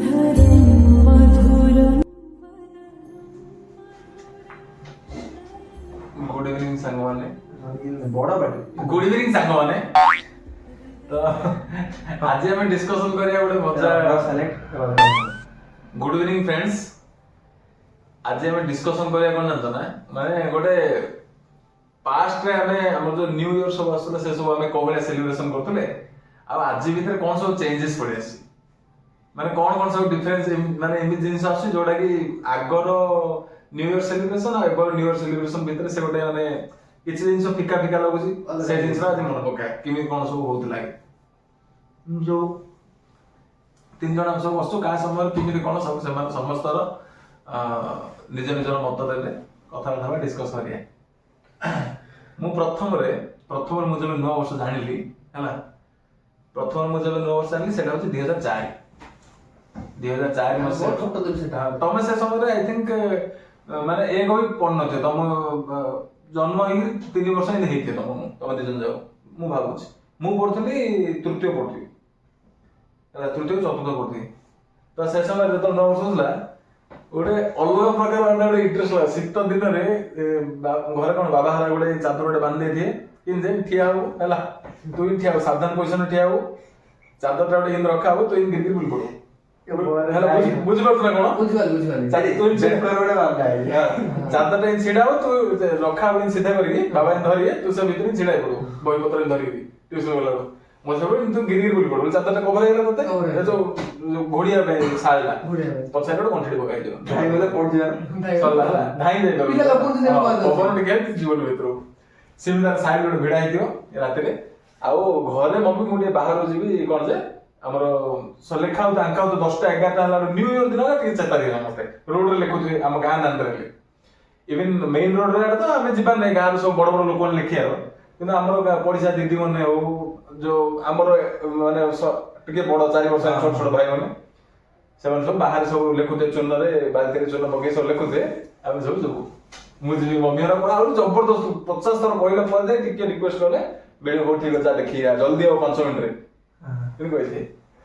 Good evening सांग माने बड़ा बाटे गुड इवनिंग सांग माने तो आज हम डिस्कशन करिया गोटे मजा गुड इवनिंग फ्रेंड्स आज हम डिस्कशन करिया कोन जानत ना माने गोटे पास्ट रे हमें हमर जो न्यू ईयर सब आसले से सब हमें कोबले सेलिब्रेशन करथले आ आज भीतर कोन सब चेंजेस पड़े आसी माने कोन सब डिफरेंस माने एमि जिंस आसी जोडा कि आगर न्यू ईयर सेलिब्रेशन आ एबर न्यू ईयर सेलिब्रेशन भीतर से गोटे माने किछि जिंस फिका फिका लागुची से जिंस आज मन पका किमि कोन सब होत लागे जो तीन जण हम सब वस्तु का समय किमि कोन सब समस्तर निज निजर मत देले कथा कथा डिस्कस करिया मु प्रथम मु जब नौ वर्ष जानिली हैला प्रथम मु जब 9 वर्ष जानिली सेटा होची 2004 मसे छोटो दिन सेटा तमे से समय रे आई थिंक माने एक होई पढन थे तम जन्म ही 3 वर्ष ही हेइथे तमे दिजन जाओ मु भाबुची मु पढथली तृतीय पढथी हैला तृतीय चतुर्थ पढथी तो से समय रे तो 9 वर्ष होला गोटे अलग प्रकार गोटे इंटरेस्ट लगा शीत दिन में घर कौन बाबा हरा गोटे चादर गोटे बांध दे इन जे ठिया हो हैला तू इन ठिया हो सावधान पोजीशन ठिया हो चादर टा गोटे इन रखा हो तो इन गिर बुल पड़ो हैला बुझ पड़त ना कोन बुझवाल चादर तू इन चेक कर गोटे बांध है चादर टा इन छिडा हो तू रखा हो इन सीधा करके बाबा इन धरिए तू सब भीतर छिडा पड़ो बही पत्र इन धरिए ट्यूशन वाला मो सब इन तू गिर बुल पड़ो चादर टा कवर हेला तते जो घोड़िया पे सालला पछाड़ गोटे कंठड़ी पकाई दियो भाई बोले पड़ जा सरला हला धाई दे पिला लोक जे पवन टिके जीवन भितर सिमिदार साइड गोटे भिड़ा हेतियो राति रे आउ घरे मम्मी मुटे बाहर जीवी कोन जे हमर लेखा हो अंका हो 10टा 11टा हला न्यू ईयर दिन टिके चेता दिला मते रोड रे लेखु हम गां दान रे इवन मेन रोड रे तो हमें जीवन नै गां सब बड़ बड़ लोक लेखियारो किंतु हमर पड़िसा दीदी मने हो जो हमर माने टिके बड़ 4 वर्ष छोट छोट भाई माने सेवन सब बाहर सब लेखुते चून रे बाल्टी रे चून पके सब लेखुते हम सब सब मु जी मम्मी हरा पर और जबरदस्त 50 थर कहला पर दे टिके रिक्वेस्ट करले वीडियो हो ठीक जा देखिया जल्दी आओ 5 मिनिट रे किन कहथे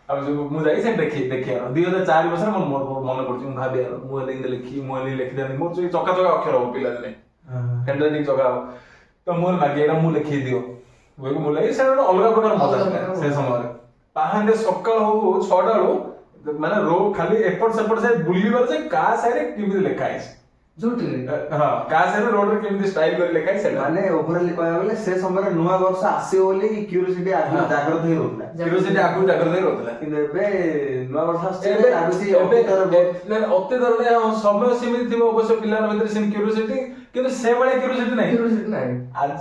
हम सब मु जाई से देखिया 2004 वर्ष मन मन पड़छ मु भाबे मु लिंग लिखी मु लिखि देनी मु चका चका अक्षर हो पिला दिने हैंडराइटिंग चका तो मोर मागेरा मु लिखि दियो वो मु लई से अलग प्रकार मजा से समय पाहांडे सकाळ हो 6टा रो माने रो खाली एपट सेपट से बुलीवर से का सारे किमि लेखा है झूठी हां का सारे रोड रे किमि स्टाइल कर लेखा है माने ओवरऑल कहया बोले से समय नुवा वर्ष आसी बोली क्यूरियोसिटी आगु जागृत ही रहला क्यूरियोसिटी आगु जागृत ही रहला किंतु एबे नुवा वर्ष आसी आगुसी अत्याचार ने समय सीमित थिबो अवश्य पिला भीतर सिम क्यूरियोसिटी किंतु से बळे क्यूरियोसिटी नाही आज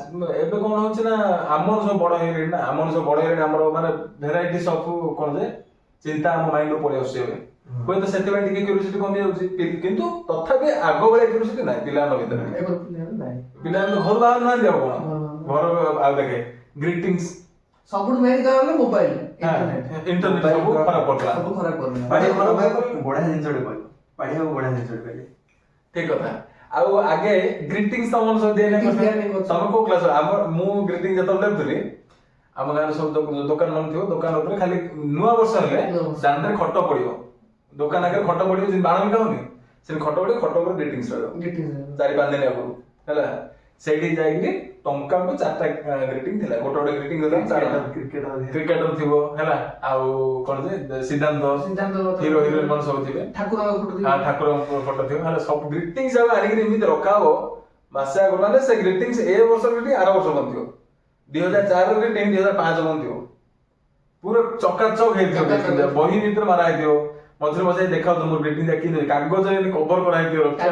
एबे कोन होछ ना हमर सब बड़ हेले ना हमर सब बड़ हेले हमर माने भेराइटीज ऑफ कोन जे चिंता हम माइंड पड़े आसे कोई तो सेते बाय टिके क्यूरियोसिटी कमी जाउची किंतु तथापि आगो बळे क्यूरियोसिटी नाही पिला भीतर एबर नाही पिला घर बाहर ना दियो कोन घर आ देखे ग्रीटिंग्स सबुठ मेन कहले मोबाइल इंटरनेट सब खराब पड़ला सब खराब करला पाड़ी खराब बडा जिंसडे कहले पाड़ी हो बडा जिंसडे कहले ठीक कथा आउ आगे ग्रीटिंग्स तमन सब दे नै तम को क्लास हमर मु ग्रीटिंग जतल देतली हम गार सब दुकान मन थियो दुकान ऊपर खाली नुवा वर्ष हेले दांडे खट पड़ियो दुकान आगे खट पड़ियो जिन बाण मिटा होनी से खट पड़ियो खट ऊपर ग्रीटिंग्स रहियो 4-5 दिन आगु हैला सेठी जाईली टंका को 4टा ग्रीटिंग थिला गोटे गोटे ग्रीटिंग देला 4टा क्रिकेटर थिबो हैला आउ कोन जे सिद्धांत हीरो हीरोइन मन सब थिबे ठाकुर फोटो थिबे हां ठाकुर फोटो थिबे हैला सब ग्रीटिंग सब आनी के एमित रखाबो मासे आगु माने से ग्रीटिंग्स ए वर्ष ग्रीटिंग आर वर्ष बनथियो 2004 रे ग्रीटिंग 2005 बनथियो पूरा चकाचक हेथियो बही भीतर मारा हेथियो मझरे मझे देखा तुम ग्रीटिंग देखि कागज रे कवर करा हेथियो लफा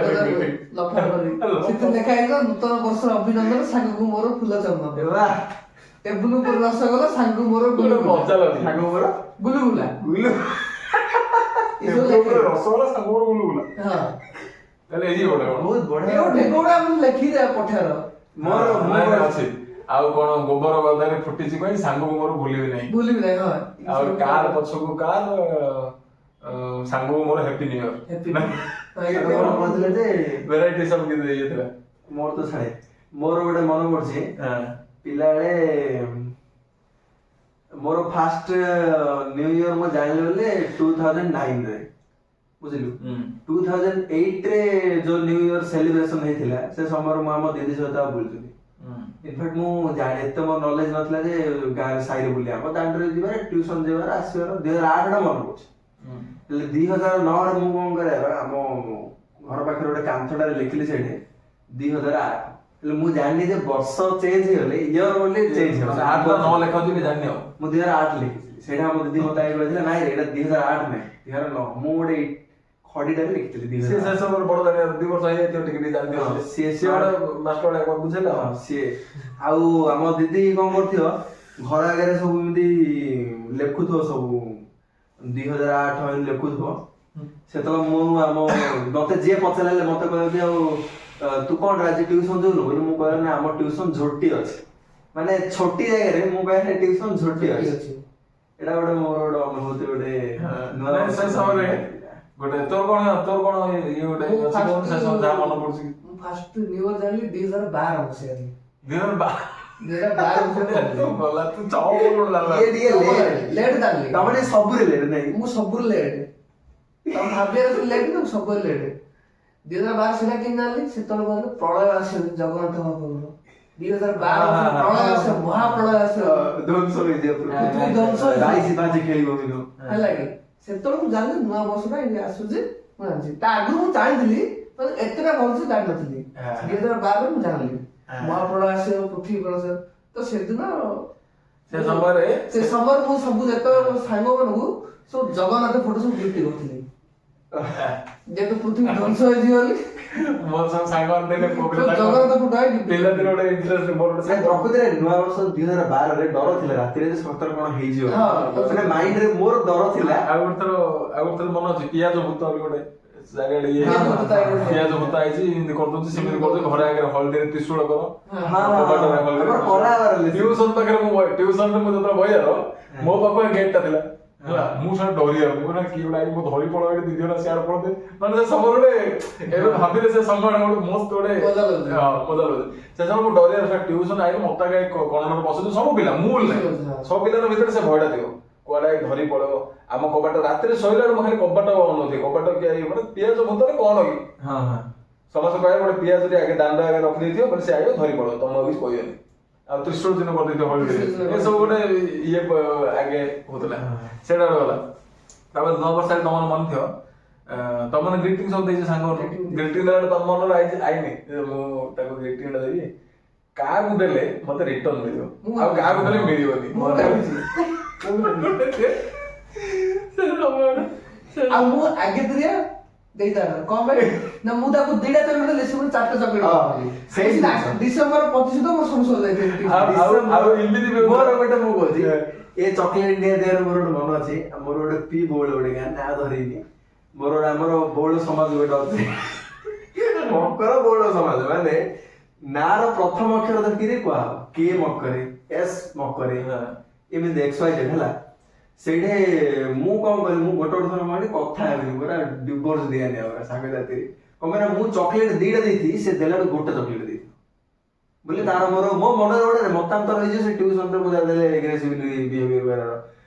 करी सित लेखा हेलो नूतन वर्ष अभिनंदन सांगु मोर फूल चंदन वाह टेबुल पर रसगोला सांगु मोर गुलगुला मजा लागे सांगु मोर गुलगुला गुलु टेबुल पर रसगोला सांगु मोर गुलगुला हां ताले एजी बोले बहुत बढ़िया ए ढेकोडा हम लेखि दे पठार मोर अछि आउ कोन गोबर गदारे फुटिची कोइ सांगु मोर भूलिबि नै हां आउ कार पछकु कार सांगु मोर हैप्पी न्यू ईयर मोर बदले जे वैरायटी सब के दे येतला मोर तो छाड़े मोर गोटे मन पड़छि पिलाळे मोर फर्स्ट न्यू ईयर मो जानिले बोले 2009 रे ବୁଝିଲୁ 2008 ରେ ଯୋଉ ନ୍ୟୁ ଇୟର ସେଲିବ୍ରେସନ ହେଇଥିଲା ସେ ସମୟରେ ମୁଁ ଆମ ଦିଦି ସହିତ ବୁଲୁଥିଲି ଇନଫାକ୍ଟ ମୁଁ ଜାଣି ଏତେ ମୋ ନଲେଜ ନଥିଲା ଯେ ଗାଁରେ ସାହିରେ ବୁଲିବା ଆମ ଦାଣ୍ଡରେ ଯିବାର ଟ୍ୟୁସନ ଯିବାର ଆସିବାର 2008 ଟା ମନେ ପଡୁଛି ହେଲେ 2009 ରେ ମୁଁ କଣ କରେ ଆମ ଘର ପାଖରେ ଗୋଟେ କାନ୍ଥଟାରେ ଲେଖିଲି ସେଇଠି 2008 ହେଲେ ମୁଁ ଜାଣିଲି ଯେ ବର୍ଷ ଚେଞ୍ଜ ହେଇଗଲେ ଇୟର ବୋଲି ଚେଞ୍ଜ ହେଇଗଲା 8 9 ଲେଖା ବି ଜାଣିନି ଆଉ ମୁଁ 2008 ଲେଖିଥିଲି ସେଇଟା ଆମ ଦିଦି ମତେ ଆଗେ କହିଥିଲା ନାଇଁ ଏଇଟା 2008 ନାଇଁ 2009 ମୁଁ ଗୋଟେ ଖଡିଟାରେ ଲେଖିଥିଲି ସେ ସେ ସବୁ ବଡ ଜାଣିବା 2 ବର୍ଷ ହେଇଯାଇଥିବ ଟିକେ ଟିକେ ଜାଣିଥିବ ସିଏ ସିଏ ଗୋଟେ ମାଷ୍ଟର ଭଳିଆ ବୁଝେଇଲା ସିଏ ଆଉ ଆମ ଦିଦି କଣ କରୁଥିବ ଘର ଆଗରେ ସବୁ ଏମିତି ଲେଖୁଥିବ ସବୁ 2008 ଏମିତି ଲେଖୁଥିବ ସେତେବେଳେ ମୁଁ ଆମ ମତେ ଯିଏ ପଚାରିଲେ ମତେ କହିବି ଆଉ ତୁ କଣ ଆଜି ଟ୍ୟୁସନ ଯିବୁନୁ ବୋଲି ମୁଁ କହିଲି ନା ଆମ ଟ୍ୟୁସନ ଝୋଟି ଅଛି ମାନେ ଛୋଟି ଜାଗାରେ ମୁଁ କହିଲି ଟ୍ୟୁସନ ଝୋଟି ଅଛି ଏଇଟା ଗୋଟେ ମୋର ଗୋଟେ ଅନୁଭୂତି ଗୋଟେ ନୂଆ ସେ ସମୟରେ ଗୋଟେ ତୋର କଣ ଇଏ ଗୋଟେ ମୁଁ ଅଛି କଣ ସେ ସବୁ ଯାହା ମନେ ପଡୁଛି ମୁଁ ଫାଷ୍ଟ ନ୍ୟୁ ଇୟର ଜାଣିଲି 2012 ମସିହାରେ 2012 2012 ଗଲା ତୁ ଚାও ବୋଲ ଇଏ ଟିକେ ଲେଟ୍ ଜାଣିଲି ତାମାନେ ସବୁରେ ଲେଟ୍ ନାଇଁ ମୁଁ ସବୁରେ ଲେଟ୍ ତମ ଭାବିବାର ଲେଟ୍ ନା ସବୁରେ ଲେଟ୍ 2012 ସେଟା କେମିତି ଜାଣିଲି ସେତେବେଳେ କହିଲେ ପ୍ରଳୟ ଆସିବ ଜଗନ୍ନାଥ ମହାପ୍ରଭୁର 2012 ପ୍ରଳୟ ଆସିବ ମହାପ୍ରଳୟ ଆସିବ ଧ୍ୱଂସ ହେଇଯିବ ପୃଥିବୀ ଧ୍ୱଂସ ହେଇଯିବ। ବାଇଶି ବାଜି ଖେଳିବ କିନ୍ତୁ ହେଲା କି ସେତେବେଳେ ମୁଁ ଜାଣିଲି ନୂଆ ବର୍ଷଟା ଏମିତି ଆସୁଛି ମୁଁ ଜାଣିଛି ତା ଆଗରୁ ମୁଁ ଜାଣିଥିଲି ଏତେଟା ଭଲସେ ଜାଣିନଥିଲି 2012 ମୁଁ ଜାଣିଲି ମହାପ୍ରଳୟ ଆସିବ ପୃଥିବୀ ପ୍ରଳୟ ତ ସେଦିନ ସେ ସମୟରେ ମୁଁ ସବୁ ଯେତେବେଳେ ମୋ ସାଙ୍ଗମାନଙ୍କୁ ସବୁ ଜଗନ୍ନାଥ ଫଟୋ ସବୁ ଗିଫ୍ଟ କରୁଥିଲି ଯେହେତୁ ପୃଥିବୀ ଧ୍ୱଂସ ହେଇଯିବ ବୋଲି ମୋ ସବୁ ସାଙ୍ଗମାନେ ଦେଲେ ଜଗନ୍ନାଥ ଫଟୋ ଆଇ ପିଲାଦିନ ଗୋଟେ ଇଣ୍ଟରେଷ୍ଟ ମୋର ସେ ପ୍ରକୃତିରେ ନୂଆ ବର୍ଷ 2012 ରେ ଡର ଥିଲା ରାତିରେ ଯେ ସତରେ କଣ ହେଇଯିବ ମାନେ ମାଇଣ୍ଡ ରେ ମୋର ଡର ଥିଲା ଆଉ ଗୋଟେ ଥର ମନେ ଅଛି ପିଆଜ ଭୂତ ବୋଲି ଗୋଟେ ଜାଗାରେ ଇଏ ପିଆଜ ଭୂତ ଆଇଛି ଏମିତି କରିଦଉଛି ସେମିତି କରିଦଉଛି ଘରେ ଆଗରେ ହଳଦୀରେ ତ୍ରିଶୂଳ କର ଟ୍ୟୁସନ ପାଖରେ ମୁଁ ଟ୍ୟୁସନରେ ମୁଁ ଯେତେବେଳେ ବଇଆର ମୋ ପାଖରେ ଗେଟ୍ ଟା ଥିଲା ହେଲା ମୁଁ ସେଟା ଡରିଆ ମୁଁ ନା କିଏ ଗୋଟେ ମୁଁ ଧରି ପଳେଇ ଏଠି 2 ଜଣ ସିଆଡେ ପଳଉଥିଲେ ମାନେ ସେ ସମୟ ଗୋଟେ ଏବେ ଭାବିଲେ ସେ ସମୟ ଗୋଟେ ମସ୍ତ ଗୋଟେ ମଜା ଲାଗୁଛି ସେ ସମୟ ମୁଁ ଡରିଆ ସେ ଟ୍ୟୁସନ ଆଇଲେ ମତେ ଆଗେ କର୍ଣ୍ଣରରେ ବସେଇ ସବୁ ପିଲା ମୁଁ ନାହିଁ ସବୁ ପିଲାଙ୍କ ଭିତରେ ସେ ଭୟଟା ଥିବ କୁଆଡେ ଧରି ପଳେଇବ ଆମ କବାଟ ରାତିରେ ଶୋଇଲା ବେଳେ ମୁଁ ଖାଲି କବାଟ ଅନଉଥିବି କବାଟ କିଏ ମାନେ ପିଆଜ ଭୂତରେ କଣ କି ସମସ୍ତେ କହିବେ ଗୋଟେ ପିଆଜ ଆଗେ ଦାଣ୍ଡ ଆଗେ ରଖିଦେଇଥିବ ମାନେ ସେ ଆଗେ ଧରି ପଳେଇବ ତମକୁ କିଛି କହିବନି ଆଉ ତ୍ରିଶୂଳ ଦିନ କରିଦେଇଥିବ ହଳିଡେ ଏସବୁ ଗୋଟେ ଇଏ ଆଗେ ହଉଥିଲା ସେଇଟା ଗଲା ତାପରେ 9 ବର୍ଷ ଆগে ତମର ମନେ ଥିବ ତମମାନେ ଗ୍ରିଟିଂ ସବୁ ଦେଇଛ ସାଙ୍ଗମାନଙ୍କୁ ଗ୍ରିଟିଂ ଦେଲା ତମ ମନରେ ଆଇନି ମୁଁ ତାକୁ ଗ୍ରିଟିଂ ଟା ଦେବି କାହାକୁ ଦେଲେ ମତେ ରିଟର୍ନ ମିଳିବ ଆଉ କାହାକୁ ଦେଲେ ମିଳିବନି ଆଉ ମୁଁ ଆଗେ ଦିଆ ଦେଇଥାନ୍ତି କଣ ପାଇଁ ନା ମୁଁ ତାକୁ 2ଟା ଚକଲେଟ ଦେଲି ସେ ପୁଣି 4ଟା ଚକଲେଟ ଡିସେମ୍ବର 25 ତ ମୋ ସଂସଦ ଯାଇଥିଲି ମୋର ଗୋଟେ ମୁଁ କହୁଛି ଏ ଚକଲେଟ ଇଣ୍ଡିଆ ଦେହରେ ମୋର ଗୋଟେ ମନ ଅଛି ମୋର ଗୋଟେ ପି ବଉଳ ଗୋଟେ ଗାଁ ନା ଧରିନି ମୋର ଗୋଟେ ଆମର ବଉଳ ସମାଜ ଗୋଟେ ଅଛି ମକର ବଉଳ ସମାଜ ମାନେ ନାର ପ୍ରଥମ ଅକ୍ଷର ଧରିକିରି କୁହା କେ ମକରେ ଏସ୍ ମକରେ ଏମିତି XYZ ହେଲା ସେଇଠି ମୁଁ କଣ କହିଲି ମୁଁ ଗୋଟେ ଥର ମାନେ କଥା ହେବି ପୁରା ଡିଭୋର୍ସ ଦିଆନି ଆଉ ସାଙ୍ଗ ଜାତିରେ କଣ କହିଲା ମୁଁ ଚକଲେଟ 2ଟା ଦେଇଥିଲି ସେ ଦେଲାଠୁ ଗୋଟେ ଚକଲେଟ ଦେଇଥିଲି ବୋଲି ତାର ମୋର ମୋ ମନରେ ଗୋଟେ ମତାନ୍ତର ହେଇଛି ସେ ଟ୍ୟୁସନରେ ମୁଁ ଦେଲେ ଏଗ୍ରେସିଭଲି ବିହେଭିୟର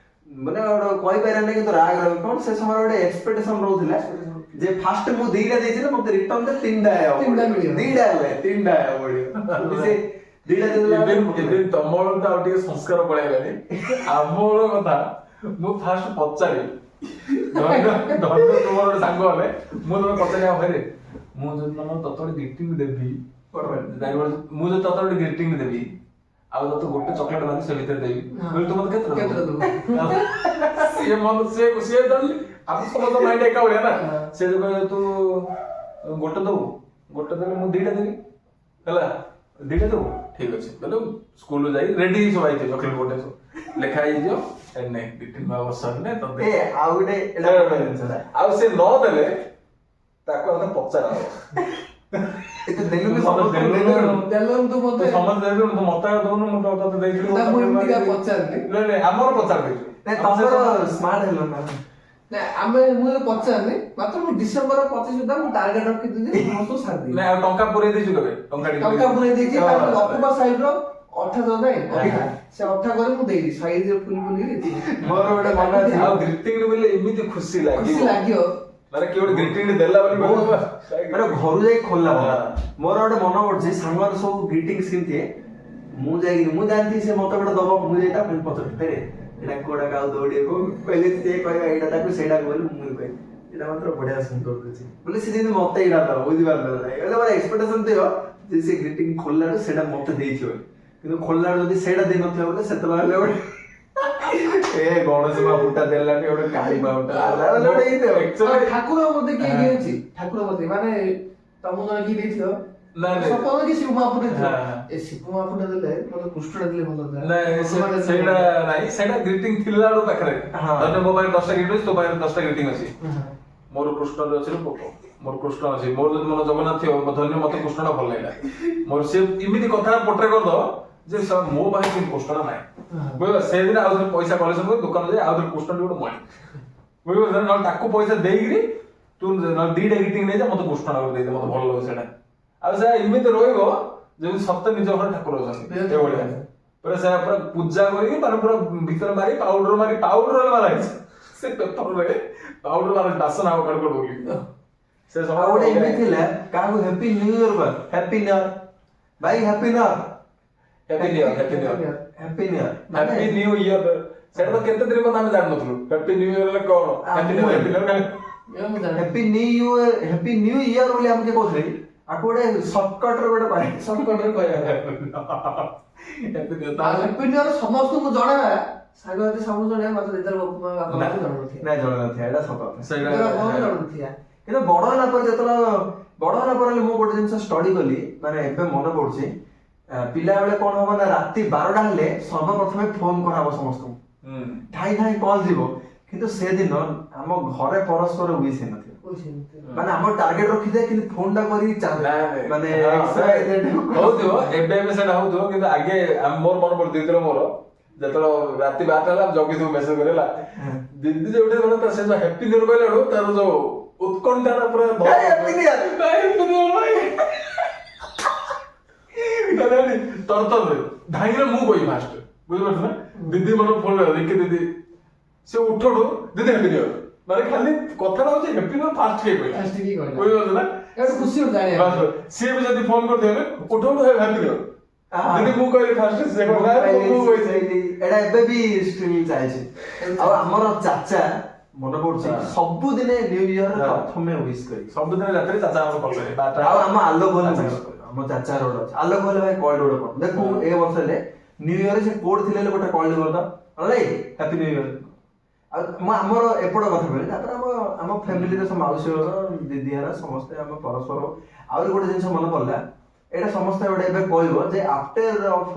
ମାନେ ଗୋଟେ କହିପାରିବାନି କିନ୍ତୁ ରାଗ ରହି କଣ ସେ ସମୟରେ ଗୋଟେ ଏକ୍ସପେକ୍ଟେସନ ରହୁଥିଲା ଯେ ଫାଷ୍ଟ ମୁଁ 2ଟା ଦେଇଥିଲି ମତେ ରିଟର୍ନ ରେ 3ଟା ମିଳିବ 2ଟା ହେଲେ 3ଟା ପଡିବ ସେ 2ଟା ଏବେ ତମର ତ ଆଉ ଟିକେ ସଂସ୍କାର ପଳେଇଲାନି ଆମର କଥା ମୁଁ ଫାଷ୍ଟ ପଚାରି ତୁମର ଗୋଟେ ସାଙ୍ଗ ହେଲେ ମୁଁ ତମେ ପଚାରି ଆଉ ଭାଇରେ ମୁଁ ଯଦି ତମର ତତେ ଗୋଟେ ଗ୍ରିଟିଂ ଦେବି ମୁଁ ଯଦି ତତେ ଗୋଟେ ଗ୍ରିଟିଂ ଦେବି ଆଉ ତତେ ଗୋଟେ ଚକଲେଟ ମାଗି ସେ ଭିତରେ ଦେବି କହିଲି ତୁ ମତେ କେତେ ସିଏ ଜାଣିଲି ଆମେ ସମସ୍ତ ମାଇଣ୍ଡ ଏକା ଭଳିଆ ନା ସେ ଯୋଉ କହିଲେ ତୁ ଗୋଟେ ଦବୁ ଗୋଟେ ଦେଲେ ମୁଁ 2ଟା ଦେବି ହେଲା 2ଟା ଦବୁ ଠିକ ଅଛି କହିଲେ ସ୍କୁଲରୁ ଯାଇ ରେଡି ହେଇ ସବୁ ଆଇଥିବ ଚକଲେଟ ଗୋଟେ ସବୁ ଲେଖା ହେଇଯିବ ନାଇଁ 2-3 ବର୍ଷ ହେଲେ ତତେ ଆଉ ଗୋଟେ ଆଉ ସେ ନ ଦେଲେ ତାକୁ ଆମେ ପଚାର ଆମର ପଚାର ମୁଁ ପଚାରିନି ମାତ୍ର ମୁଁ ଡିସେମ୍ବର 25 ସୁଦ୍ଧା ମୁଁ ଟାର୍ଗେଟ ରଖିଥିଲି ସମସ୍ତଙ୍କୁ ସାରିଦେବି ଟଙ୍କା ପୁରେଇ ଦେଇଛୁ କେବେ ଟଙ୍କା ପୁରେଇ ଦେଇଛି ଅକୁପା ସାଇଡ୍ ର ଅଠା ତ ନାଇଁ ସେ ଅଠା କରି ମୁଁ ଦେଇଛି ସାଇଜରେ ଫୁଲି ଦେଇଛି ମୋର ଗୋଟେ ମନେ ଅଛି ଆଉ ଗ୍ରିଟିଂ ବୋଲେ ଏମିତି ଖୁସି ଲାଗିବ ମାନେ କିଏ ଗୋଟେ ଗ୍ରିଟିଂ ଦେଲା ବୋଲି ମାନେ ଘରୁ ଯାଇ ଖୋଲା ମୋର ଗୋଟେ ମନ ପଡୁଛି ସାଙ୍ଗମାନେ ସବୁ ଗ୍ରିଟିଂସ୍ କିଣିଥିବେ ମୁଁ ଯାଇକି ମୁଁ ଜାଣିଥିଲି ସେ ମତେ ଗୋଟେ ଦବ ମୁଁ ଯାଇ ତାକୁ ପଚାରିବି ଏଇଟା କୋଉଟା କାଉ ଦୌଡ଼ିବାକୁ କହିଲେ ସିଏ କହିବା ଏଇଟା ତାକୁ ସେଇଟା କହିଲେ ମୁଁ କହିବି ଏଇଟା ମାତ୍ର ବଢିଆ ସୁନ୍ଦର ଅଛି ବୋଲେ ସେ ଯେମିତି ମତେ ଏଇଟା ଦବ ବୁଝିପାରିଲ ନାହିଁ ବୋଲେ ମୋର ଏକ୍ସପେକ୍ଟେସନ ଥିବ ଯେ ସେ ଗ୍ରିଟିଂ ଖୋଲିଲାରୁ ସେଇଟା ମତେ ଦେଇଥିବ କିନ୍ତୁ ଖୋଲିଲାରୁ ଯଦି ସେଇଟା ଦେଇନଥିବ ବୋଲେ ସେତେବେଳେ ଗୋଟେ ଏ ଗଣେଶ ବାବୁଟା ଦେଲାନି ଗୋଟେ କାଳୀ ବାବୁଟା ଠାକୁର ମତେ କିଏ ଦିଅଛି ଠାକୁର ମତେ ମାନେ ତମକୁ ଜଣେ କିଏ ଦେଇଥିବ ସପନ କି ଶିବ ମହାପୁର ଦେଇଥିବ ଏ ଶିବ ମହାପୁର ଦେଲେ ମତେ କୃଷ୍ଣଟା ଦେଲେ ଭଲ ସେଇଟା ନାଇଁ ସେଇଟା ଗ୍ରିଟିଂ ଥିଲା ବେଳୁ ପାଖରେ ଧନ୍ୟ ମୋ ପାଖରେ 10ଟା ଗ୍ରିଟିଂ ଅଛି ତୋ ପାଖରେ 10ଟା ଗ୍ରିଟିଂ ଅଛି ମୋର କୃଷ୍ଣରେ ଅଛି ମୋର କୃଷ୍ଣ ଅଛି ମୋର ଯଦି ମନ ଜଗନ୍ନାଥ ଥିବ ଧନ୍ୟ ମତେ କୃଷ୍ଣଟା ଭଲ ଲାଗିଲା ମୋର ସେ ଏମିତି କଥା ପୋଟ୍ରେ କରିଦବ ଯେ ମୋ ପାଖରେ କିନ୍ତୁ କୃଷ୍ଣଟା ନାହିଁ ବୁଝିଲ ସେଦିନ ଆଉ ଥରେ ପଇସା କଲେକ୍ସନ କରି ଦୋକାନ ଯାଇ ଆଉ ଥରେ କୃଷ୍ଣଟି ଗୋଟେ ମଣି ବୁଝିପାରୁଛ ନହେଲେ ତାକୁ ପଇସା ଦେଇକିରି ତୁ ନହେଲେ 2ଟା ଗ୍ରିଟିଂ ନେଇଯା ମତେ କୃଷ୍ଣଟା ଗୋଟେ ଦେଇଦେ ମତେ ଭଲ ଲାଗୁଛି ସେଇଟା ଆଉ ସେ ଏମିତି ରହିବ ଯେମିତି ସତ୍ୟ ନିଜ ଘରେ ଠାକୁର ଅଛନ୍ତି ଏଭଳିଆ ପୁରା ସେ ପୁରା ପୂଜା କରିକି ମାନେ ପୁରା ଭିତରେ ମାରି ପାଉଡର ମାରା ହେଇଛି ସେ ପେପରରେ ପାଉଡର ମାରା ବାସନ ଆଉ କାଢ ବୋଲି ସେ ଆଉ ଗୋଟେ ଏମିତି ଥିଲା କାହାକୁ ହ୍ୟାପି ନ୍ୟୁ ଇୟର ବା ହ୍ୟାପି ନ୍ୟୁ ଇୟର ଭାଇ happy new year happy new year happy new year ସେଟା ତ କେତେ ଦିନ ପରେ ଆମେ ଜାଣିନଥିଲୁ ହ୍ୟାପି ନ୍ୟୁ ଇୟର ହେଲେ କଣ ହ୍ୟାପି ନ୍ୟୁ ଇୟର ବୋଲି ଆମେ କିଏ କହୁଥିଲେ ଆକୁ ଗୋଟେ ସର୍ଟକଟରେ ଗୋଟେ ପାଏ ସର୍ଟକଟରେ କହିବା ହ୍ୟାପି ନ୍ୟୁ ଇୟର ସମସ୍ତଙ୍କୁ ଜଣାଇବା ସାଙ୍ଗସାଥି ସମସ୍ତଙ୍କୁ ଜଣାଇବା ମାତ୍ର ନିଜର ବାପା ଜଣାଉନଥିଲା ନାଇଁ ଜଣାନଥିଲା ଏଇଟା ସତ ସେଇଟା ଜଣାଉନଥିଲା କିନ୍ତୁ ବଡ ହେଲା ପରେ ଯେତେବେଳେ ବଡ ହେଲା ପରେ ମୁଁ ଗୋଟେ ଜିନିଷ ଷ୍ଟଡି କଲି ମାନେ ଏବେ ମନେ ପଡୁଛି ପିଲାବେଳେ କଣ ହବ ନା ରାତି 12ଟା ହେଲେ ସର୍ବପ୍ରଥମେ ଫୋନ କରାହବ ସମସ୍ତଙ୍କୁ ଧାଇଁ ଧାଇଁ କଲ୍ ଯିବ କିନ୍ତୁ ସେଦିନ ଆମ ଘରେ ପରସ୍ପର ୱିଶ୍ ହେଇନଥିବ ମାନେ ଆମ ଟାର୍ଗେଟ ରଖିଥାଏ କିନ୍ତୁ ଫୋନ ଟା କରି ମାନେ ହଉଥିବ ଏବେ ସେଟା ହଉଥିବ କିନ୍ତୁ ଆଗେ ମୋର ମନେ ପଡୁଛି ଦିଦିର ମୋର ଯେତେବେଳେ ରାତି 12ଟା ହେଲା ଜଗିଥିବୁ ମେସେଜ କରିଲା ଦିଦି ଯୋଉଠି ମାନେ ସେ ଯୋଉ ହ୍ୟାପି ନ୍ୟୁ ଇୟର କହିଲା ବେଳୁ ତାର ଯୋଉ ଉତ୍କଣ୍ଠାଟା ପୁରା ତରତରରେ ଧାଇଁରେ ମୁଁ କହିବି ଫାଷ୍ଟ ବୁଝିପାରୁଛୁ ନା ଦିଦି ମନେ ଫୋନ ଦେଖି ଦିଦି ସେ ଉଠୁ ଦିଦି ହ୍ୟାପି ନ୍ୟୁ ଇୟର ମାନେ ଖାଲି କଥାଟା ହଉଛି ହ୍ୟାପି ନ୍ୟୁ ଇୟର ଫାଷ୍ଟ କିଏ କହିଲା ବୁଝିପାରୁଛୁ ନା ଖୁସି ସିଏ ବି ଯଦି ଫୋନ କରିଥିବେ ଉଠୁ ହ୍ୟାପି ନ୍ୟୁ ଇୟର ଦିଦି ମୁଁ କହିଲି ଫାଷ୍ଟ ସେ କହିଲା ମୁଁ କହିଲି ଏଟା ଏବେ ବି ଷ୍ଟ୍ରିମ୍ ଚାଲିଛି ଆଉ ଆମର ଚାଚା ମନେ ପଡୁଛି ସବୁଦିନେ ନ୍ୟୁ ଇୟର ପ୍ରଥମେ ୱିଶ୍ କରି ସବୁଦିନ ରାତିରେ ଚାଚା ଆମର କଲ୍ କରିବେ ଆଉ ଆମ ଆଲୋକ ଆମ ଚାଚା ରୋଡ ଅଛି ଆଲୋକ ହେଲେ ଭାଇ କଲ୍ ଗୋଟେ କର ଦେଖୁ ଏ ବର୍ଷ ହେଲେ ନ୍ୟୁ ଇୟର ସେ କୋଡ ଥିଲେ ଗୋଟେ କଲ୍ କରିଦ ହ୍ୟାପି ନ୍ୟୁ ଇୟର ଆଉ ଆମର ଏପଟ କଥା କହିଲି ତାପରେ ଆମ ଫ୍ୟାମିଲିରେ ସବୁ ମାଉସୀ ଘର ଦିଦି ଘର ସମସ୍ତେ ଆମ ପରସ୍ପର ଆହୁରି ଗୋଟେ ଜିନିଷ ମନେ ପଡିଲା ଏଇଟା ସମସ୍ତେ ଗୋଟେ ଏବେ କହିବ ଯେ ଆଫ୍ଟର ଅଫ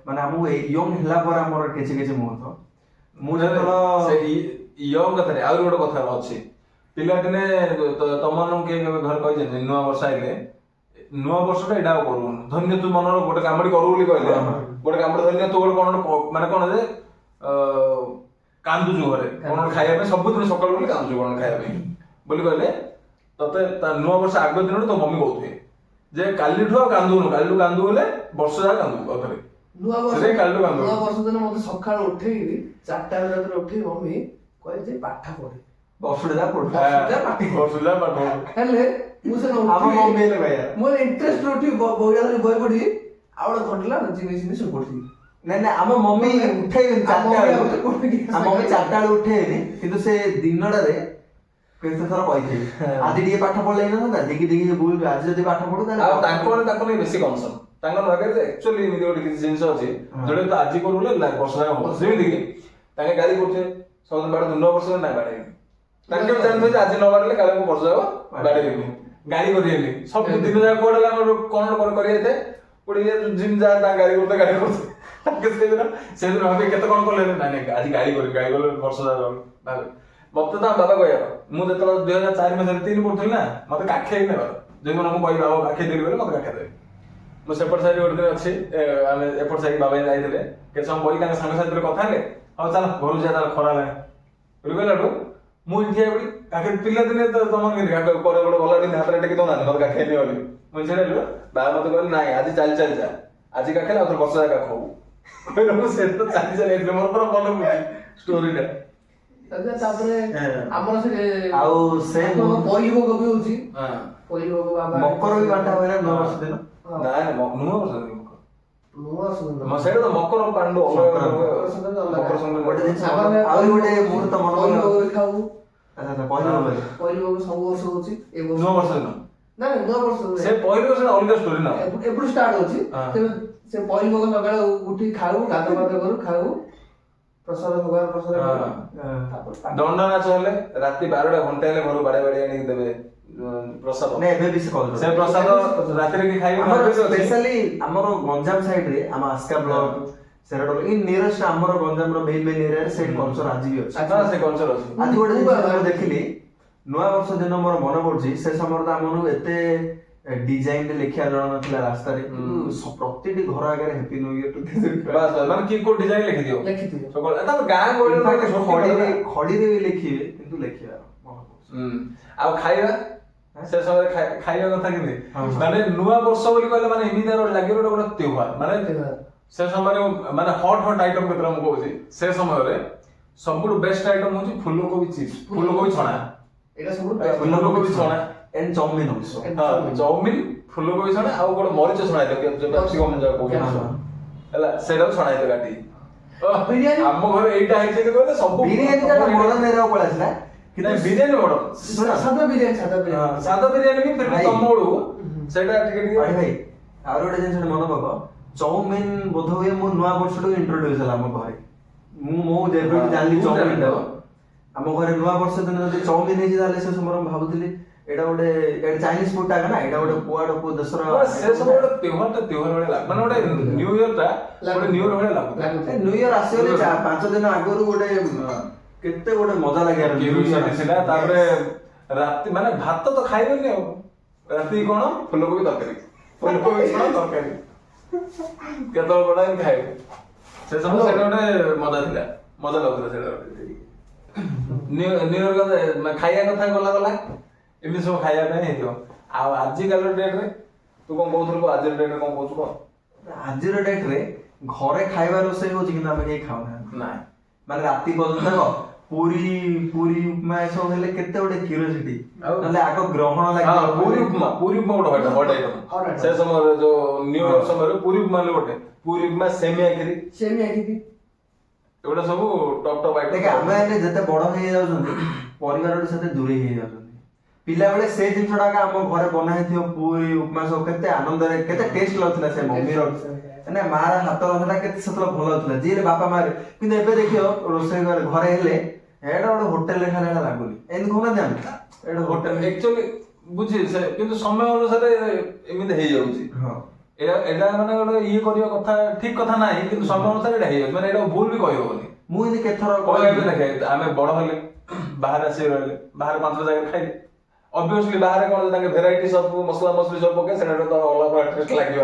ମାନେ ଆମକୁ ୟଙ୍ଗ ହେଲା ପରେ ଆମର କିଛି ମୁହୂର୍ତ୍ତ ମୁଁ ଯେତେବେଳେ ୟଙ୍ଗ କଥାରେ ଆହୁରି ଗୋଟେ କଥା ଅଛି ପିଲାଦିନେ ତମମାନଙ୍କୁ କିଏ କେବେ ଘରେ କହିଛନ୍ତି ନୂଆ ବର୍ଷ ଆଇଲେ ନୂଆ ବର୍ଷଟା ଏଇଟା ଆଉ କରୁନୁ ଧନ୍ୟ ତୁ ମନର ଗୋଟେ କାମଟି କରୁ ବୋଲି କହିଲେ ଗୋଟେ କାମଟି ଧନ୍ୟ ତୁ ଗୋଟେ କଣ ମାନେ କଣ ଯେ କାନ୍ଦୁଛୁ ଘରେ କଣ ଖାଇବା ପାଇଁ ସବୁଦିନ ସକାଳୁ ବୋଲି କାନ୍ଦୁଛୁ କଣ ଖାଇବା ପାଇଁ ବୋଲି କହିଲେ ତତେ ନୂଆ ବର୍ଷ ଆଗ ଦିନଠୁ ତୋ ମମି କହୁଥିବେ ଯେ କାଲିଠୁ ଆଉ କାନ୍ଦୁନୁ କାଲିଠୁ କାନ୍ଦୁ ହେଲେ ବର୍ଷ ଯାକ କାନ୍ଦୁ ଅଥରେ ନୂଆ ବର୍ଷ ଦିନ ମତେ ସକାଳୁ ଉଠେଇକି 4ଟା ବେଳେ ରାତିରେ ଉଠେଇ ମମି କହେ ଯେ ପାଠ ପଢେ ହେଲେ ମୁଁ ସେ ମୋର ଇଣ୍ଟରେଷ୍ଟ ଉଠି ବହିଟା ଧରି ବହି ପଢି ଆଉ ଗୋଟେ ଘଣ୍ଟିଲା ଜିନିଷ ପଢିବି ନାଇଁ ଆମ ମମି ଉଠେଇବେନି 4ଟା ବେଳେ ଉଠେଇବେନି କିନ୍ତୁ ସେ ଦିନଟାରେ କେତେ ଥର କହିଥିବି ଆଜି ଟିକେ ପାଠ ପଢିଲେ ହେଇନଥାନ୍ତା ଟିକେ ଭୁଲ ଆଜି ଯଦି ପାଠ ପଢୁ ତାହେଲେ ଆଉ ତାଙ୍କ ନେଇ ବେଶୀ କନସର୍ନ ତାଙ୍କ ଭାଗରେ ଆକ୍ଚୁଆଲି ଏମିତି ଗୋଟେ କିଛି ଜିନିଷ ଅଛି ଯୋଉଟା ତ ଆଜି କରୁ ବର୍ଷ ଯାକ ହବ ସେମିତି କି ତାଙ୍କେ ଗାଳି କରୁଥିବେ ସବୁଦିନ ବାଡେ ନୂଆ ବର୍ଷ ନାଇଁ ବାଡେଇନି ତାଙ୍କେ ଜାଣିଥିବେ ଯେ ଆଜି ନ ବାଡିଲେ କାଲି ମୁଁ ବର୍ଷ ଯାକ ବାଡେଇବିନି ଗାଳି କରିବେନି ସବୁ ଦିନ ଯାକ କୁଆଡେ ଆମର କଣ କରିଯାଇଥାଏ କୋଉଠି ଜିମ୍ ଯା ତାଙ୍କ ଗାଳି କରୁଥିବେ ତାଙ୍କେ ସେଦିନ ଭାବି କେତେ କଣ କଲେ ନାଇଁ ଆଜି ଗାଳି ଗଲେ ବର୍ଷ ଯାକ ଭାବେ ମତେ ତ ବାବା କହିବାର ମୁଁ ଯେତେବେଳେ 2004 ମସିହାରେ 3 ପଢୁଥିଲି ନା ମତେ କାଖେଇ ନେବାର ଯେମିତି ମୁଁ କହିବି ବାବା କାଖେଇ ଦେଲି ବୋଲି ମତେ କାଖେଇ ଦେବେ ମୁଁ ସେପଟ ସାଇଡ୍ ଗୋଟେ ଦିନ ଅଛି ଆମେ ଏପଟ ସାଇଡ୍ ବାବା ଯାଇଥିଲେ କେତେ ସମୟ ବହି ତାଙ୍କ ସାଙ୍ଗସାଥିରେ କଥା ହେଲେ ଆଉ ଚାଲ ଘରକୁ ଯା ତାର ଖରା ହେଲାଣି ବୋଲି କହିଲାଠୁ ମୁଁ ଠିଆ ପଡି କାଖେଇ ପିଲାଦିନେ ତ ତମର କେମିତି ପରେ ଗୋଟେ ଗଲା ଦିନ ହାତରେ ଟେକି ଦଉନାହାନ୍ତି ମତେ କାଖେଇ ନିଅ ବୋଲି ମୁଁ ଛିଡାଇଲୁ ବାବା ମତେ କହିଲେ ନାଇଁ ଆଜି ଚାଲି ଯା ଆଜି କାଖେଇଲେ ଆଉ ଥରେ ବର୍ଷ ଯାକ କାଖ ହବୁ ମୁଁ ସେଠି ତ ଚାଲି ଯାଇଥିଲି ମୋର ପୁରା ମନେ ପଡୁଛି ଷ୍ଟୋରିଟା ତାପରେ ଆମର ସେ ଆଉ ସେ ପହିଲି ଭୋଗ ବି ହଉଛି। ହଁ ପହିଲି ଭୋଗ ବାବା ମକର ବି ବାଣ୍ଟା ହୁଏ ନା ନୂଆ ବର୍ଷ ଦିନ? ନାଇଁ ନୂଆ ବର୍ଷ ଦିନ ନୂଆ ସୁନ୍ଦର ସେଇଟା ତ ମକର ପାଣ୍ଡୁ ମକର ସଂକ୍ରାନ୍ତି ଅଲଗା। ମକର ସଂକ୍ରାନ୍ତି ଗୋଟେ ଜିନିଷ ଆମର ଆହୁରି ଗୋଟେ ମୁହୂର୍ତ୍ତ ମନେ ପହିଲି ପଡ଼ିଲା। ଭୋଗ ବି ଖାଉ। ଆଚ୍ଛା ଆଚ୍ଛା ପହିଲି ଭୋଗ। ପହିଲି ଭୋଗ ସବୁ ବର୍ଷ ହଉଛି ଏ ବର୍ଷ ନୂଆ ବର୍ଷ ଦିନ ନା ନୂଆ ବର୍ଷ ସେ ପହିଲି ବର୍ଷ ଅଲଗା ଷ୍ଟୋରି ନା ଏପଟୁ ଷ୍ଟାର୍ଟ ହଉଛି। ହଁ। ସେ ପହିଲି ଭୋଗ ସକାଳେ ଉଠି ଖାଉ ଗାଧୁଆ ପାଧୁଆ କରୁ ଖାଉ ପ୍ରସାଦ ଭଗବାନ ପ୍ରସାଦ ହଁ। ଖାଉ। ତାପରେ ଦଣ୍ଡ ନାଚ ହେଲେ ରାତି 12ଟା ଘଣ୍ଟା ହେଲେ ଘରୁ ବାଡେ ବାଡି ଆଣିକି ଦେବେ ପ୍ରସାଦ ନା ଏବେ ବି ସେ କରୁଛନ୍ତି। ସେ ପ୍ରସାଦ ରାତିରେ କି ଖାଇବେ ଆମର ନନଭେଜ ଅଛି। ସ୍ପେଶାଲି ଆମର ଗଞ୍ଜାମ ସାଇଡ୍ ରେ ଆମ ଆସ୍କା ବ୍ଲକ ସେରଡ ଇନ୍ ନିୟରେଷ୍ଟ ଆମର ଗଞ୍ଜାମର ମେନ୍ ଏରିଆରେ ସେଇ କଲଚର ଆଜି ବି ଅଛି। ହଁ, ସେ କଲଚର ଅଛି ଆଜି ଗୋଟେ ଜିନିଷ ମୁଁ ଦେଖିଲି ନୂଆ ବର୍ଷ ଦିନ ମୋର ମନେ ପଡୁଛି ସେ ସମୟରେ ତ ଆମକୁ ଏତେ ଡିଜାଇନ ରେ ଲେଖିବା ଜଣା ନଥିଲା ରାସ୍ତାରେ କିନ୍ତୁ ପ୍ରତିଟି ଘର ଆଗରେ ହ୍ୟାପି ନ୍ୟୁ ଇୟର ବାସ୍ ବାସ୍ ମାନେ କି କୋଉ ଡିଜାଇନ ଲେଖିଦିଅ ଲେଖିଥିବ। ସକାଳେ ତାପରେ ଗାଁ ଗହଳିରେ ଖଡିରେ ବି ଲେଖିବେ କିନ୍ତୁ ଲେଖିବାର ମନେ ପଡୁଛି। ଆଉ ଖାଇବା ସେ ସମୟରେ ଖାଇବା କଥା କେମିତି ମାନେ ନୂଆ ବର୍ଷ ବୋଲି କହିଲେ ମାନେ ଏମିତି ଲାଗିବ ଗୋଟେ ତ୍ୟୋହାର ମାନେ ସେ ସମୟରେ ମାନେ ହଟ୍ ଆଇଟମ କେତେଟା ମୁଁ କହୁଛି ସେ ସମୟରେ ସବୁଠୁ ବେଷ୍ଟ ଆଇଟମ ହଉଛି ଫୁଲକୋବି ଚିପ୍ସ ଫୁଲକୋବି ଛଣା ଏଇଟା ସବୁଠୁ ଫୁଲକୋବି ଛଣା ଏଣ୍ଡ ଚାଉମିନ ଅଲସୋ। ଚାଉମିନ ଫୁଲକୋବି ଛଣା ଆଉ ଗୋଟେ ମରିଚ ଛଣା ହେଇଥିବ କ୍ୟାପ୍ସିକମ ଯାକ କହୁଛନ୍ତି ହେଲା ସେଇଟାକୁ ଛଣା ହେଇଥିବ କାଟି ବିରିୟାନୀ ଆମ ଘରେ ଏଇଟା ହେଇଛି କହିଲେ ସବୁ ବିରିୟାନୀ ଟା ମଡର୍ନ ଏରିଆକୁ ପଳେଇଥିଲା କିନ୍ତୁ ବିରିୟାନୀ ବଡ ସାଧା ବିରିୟାନୀ ସାଧା ବିରିୟାନୀ ବି ଫିର ଭାଇ। ତମ ବେଳୁ ସେଇଟା ଟିକେ ଟିକେ ଭାଇ ଆଉ ଗୋଟେ ଜିନିଷ ମନେ ପକ ଚାଉମିନ ବୋଧ ହୁଏ ମୋ ନୂଆ ବର୍ଷଠୁ ଇଣ୍ଟ୍ରୋଡ୍ୟୁସ ହେଲା ଆମ ଘରେ। ମୁଁ ଯେବେଠୁ ଜାଣିଲି ଚାଉମିନ ଟା ଆମ ଘରେ ନୂଆ ବର୍ଷ ଦିନ ଯଦି ଚାଉମିନ ହେଇଛି ତାହେଲେ ସେ ସମୟରେ ମୁଁ ଭାବୁଥିଲି ଏଇଟା ଗୋଟେ ଚାଇନିଜ ଫୁଡ ଟା ନା ଏଇଟା ଗୋଟେ କୁଆଡେ କୋଉ ଦେଶର ସେ ସବୁ ଗୋଟେ ତ୍ୟୋହାର ଭଳିଆ ଲାଗେ ମାନେ ଗୋଟେ ନ୍ୟୁ ଇୟର ଟା ଗୋଟେ ନ୍ୟୁ ଇୟର ଭଳିଆ ଲାଗୁଥିଲା ନ୍ୟୁ ଇୟର ଆସିଗଲେ 5 ଦିନ ଆଗରୁ ଗୋଟେ କେତେ ଗୋଟେ ମଜା ଲାଗେ ଥିଲା ତାପରେ ରାତି ମାନେ ଭାତ ତ ଖାଇବେନି ଆଉ ରାତି କଣ ଫୁଲକୋବି ତରକାରୀ ଫୁଲକୋବି ଛଣା ତରକାରୀ କେତେବେଳେ ବଡ ଖାଇବେ ସେ ସବୁ ସେଇଟା ଗୋଟେ ମଜା ଥିଲା ମଜା ଲାଗୁଥିଲା ସେଇଟା ନ୍ୟୁ ଇୟର ଖାଇବା କଥା ଗଲା ଏମିତି ସବୁ ଖାଇବା ପାଇଁ ହେଇଥିବ ଆଉ ଆଜିକାଲିର ଡେଟରେ ତୁ କଣ କହୁଥିଲୁ ଆଜିର ଡେଟରେ କଣ କହୁଛୁ କହ ଆଜିର ଡେଟରେ ଘରେ ଖାଇବା ରୋଷେଇ ହଉଛି କିନ୍ତୁ ଆମେ କେହି ଖାଉନାହାନ୍ତି ନାଇଁ ମାନେ ରାତି ପର୍ଯ୍ୟନ୍ତ ପୁରୀ ଉପମା ଏସବୁ ହେଲେ କେତେ ଗୋଟେ କ୍ୟୁରିଓସିଟି ନହେଲେ ଆଗ ଗ୍ରହଣ ଲାଗିବ ପୁରୀ ଉପମା ଗୋଟେ ହଟ୍ ଆଇଟମ ସେ ସମୟରେ ଯୋଉ ନ୍ୟୁ ଇୟର ସମୟରେ ପୁରୀ ଉପମା ହେଲେ ଗୋଟେ ପୁରୀ ଉପମା ସେମିଆ ଖିରି ଏଗୁଡା ସବୁ ଟପ୍ ଆଇଟମ ଦେଖ ଆମେ ମାନେ ଯେତେ ବଡ ହେଇଯାଉଛନ୍ତି ପରିବାରଠୁ ସେତେ ଦୂରେଇ ହେଇଯାଉଛନ୍ତି ପିଲାବେଳେ ସେ ଜିନିଷଟା ଆମ ଘରେ ବନା ହେଇଥିବ ପୁରୀ ଉପମା ସବୁ କେତେ ଆନନ୍ଦରେ କେତେ ଟେଷ୍ଟ ଲାଗୁଥିଲା ସେ ମମିର ମାନେ ମାର ହାତ ରନ୍ଧା କେତେ ସେତେବେଳେ ଭଲ ଲାଗୁଥିଲା ଯିଏ ବାପା ମାରେ କିନ୍ତୁ ଏବେ ଦେଖିବ ରୋଷେଇ ଘରେ ହେଲେ ଏଇଟା ଗୋଟେ ହୋଟେଲରେ ଖାଇଲା ଲାଗୁନି ଏମିତି କହୁନାହାନ୍ତି ଆମେ ଏଇଟା ହୋଟେଲ ଆକ୍ଚୁଆଲି ବୁଝି ସେ କିନ୍ତୁ ସମୟ ଅନୁସାରେ ଏମିତି ହେଇଯାଉଛି ଏଇଟା ମାନେ ଗୋଟେ ଇଏ କରିବା କଥା ଠିକ କଥା ନାହିଁ କିନ୍ତୁ ସମୟ ଅନୁସାରେ ଏଇଟା ହେଇଯାଉଛି ମାନେ ଏଇଟା ଭୁଲ ବି କହିହବନି ମୁଁ ଏମିତି କେତେଥର ଦେଖେ ଆମେ ବଡ ହେଲେ ବାହାରେ ଆସିକି ରହିଲେ ବାହାରେ 5 ଜାଗାରେ ଖାଇଲେ ଅବଭିୟସଲି ବାହାରେ କଣ ତାଙ୍କ ଭେରାଇଟି ସବୁ ମସଲା ମସଲି ସବୁ ପକେଇ ସେଟା ତ ଅଲଗା ଟେଷ୍ଟ ଲାଗିବ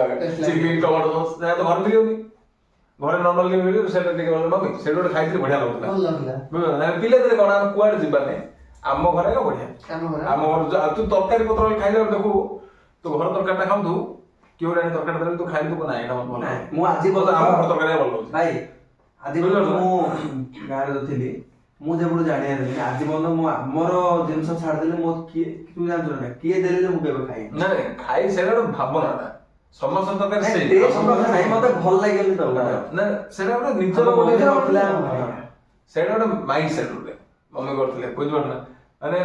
ଚିଲି ଟମାଟୋ ସସ୍ ସେଟା ତ ଘରେ ମିଳିବନି ଘରେ ନର୍ମାଲି ମିଳିବ ସେଟା ଟିକେ ମମି ସେଟା ଗୋଟେ ଖାଇଥିଲି ବଢିଆ ଲାଗୁଥିଲା ପିଲା ଦିନେ କଣ ଆମେ କୁଆଡେ ଯିବାନି ଆମ ଘରେ ବଢିଆ ଆମ ଘର ତୁ ତରକାରୀ ପତ୍ର ଖାଇଲା ବେଳେ ଦେଖୁ ତୁ ଘର ତରକାରୀଟା ଖାଉଛୁ କିଏ ଗୋଟେ ତରକାରୀ ଦେଲେ ତୁ ଖାଇଲୁ ନା ଏଇଟା ମତେ ଭଲ ମୁଁ ଆଜି ଆମ ଘର ତରକାରୀ ଭଲ ଲାଗୁଛି ଭାଇ ଆଜି ମୁଁ ଗାଁରେ ଥିଲି ମୁଁ ଯେବେଠୁ ଜାଣିପାରିଲି ଆଜି ପର୍ଯ୍ୟନ୍ତ ମୁଁ ଆମର ଜିନିଷ ଛାଡ଼ିଦେଲେ ମୋ କିଏ ତୁ ଜାଣିଛୁ ନା କିଏ ଦେଲେ ମୁଁ କେବେ ଖାଇ ନାଇଁ ଖାଇ ସେଇଟା ଗୋଟେ ଭାବନାଟା ସମସ୍ତ ତରକାରୀ ନାହିଁ ମତେ ଭଲ ଲାଗେନି ତ ନା ସେଇଟା ଗୋଟେ ନିଜର ଗୋଟେ ସେଇଟା ଗୋଟେ ମାଇଣ୍ଡ ସେଟ୍ ଗୋଟେ ମମି କରିଥିଲେ ବୁଝିପାରୁ ନା ମାନେ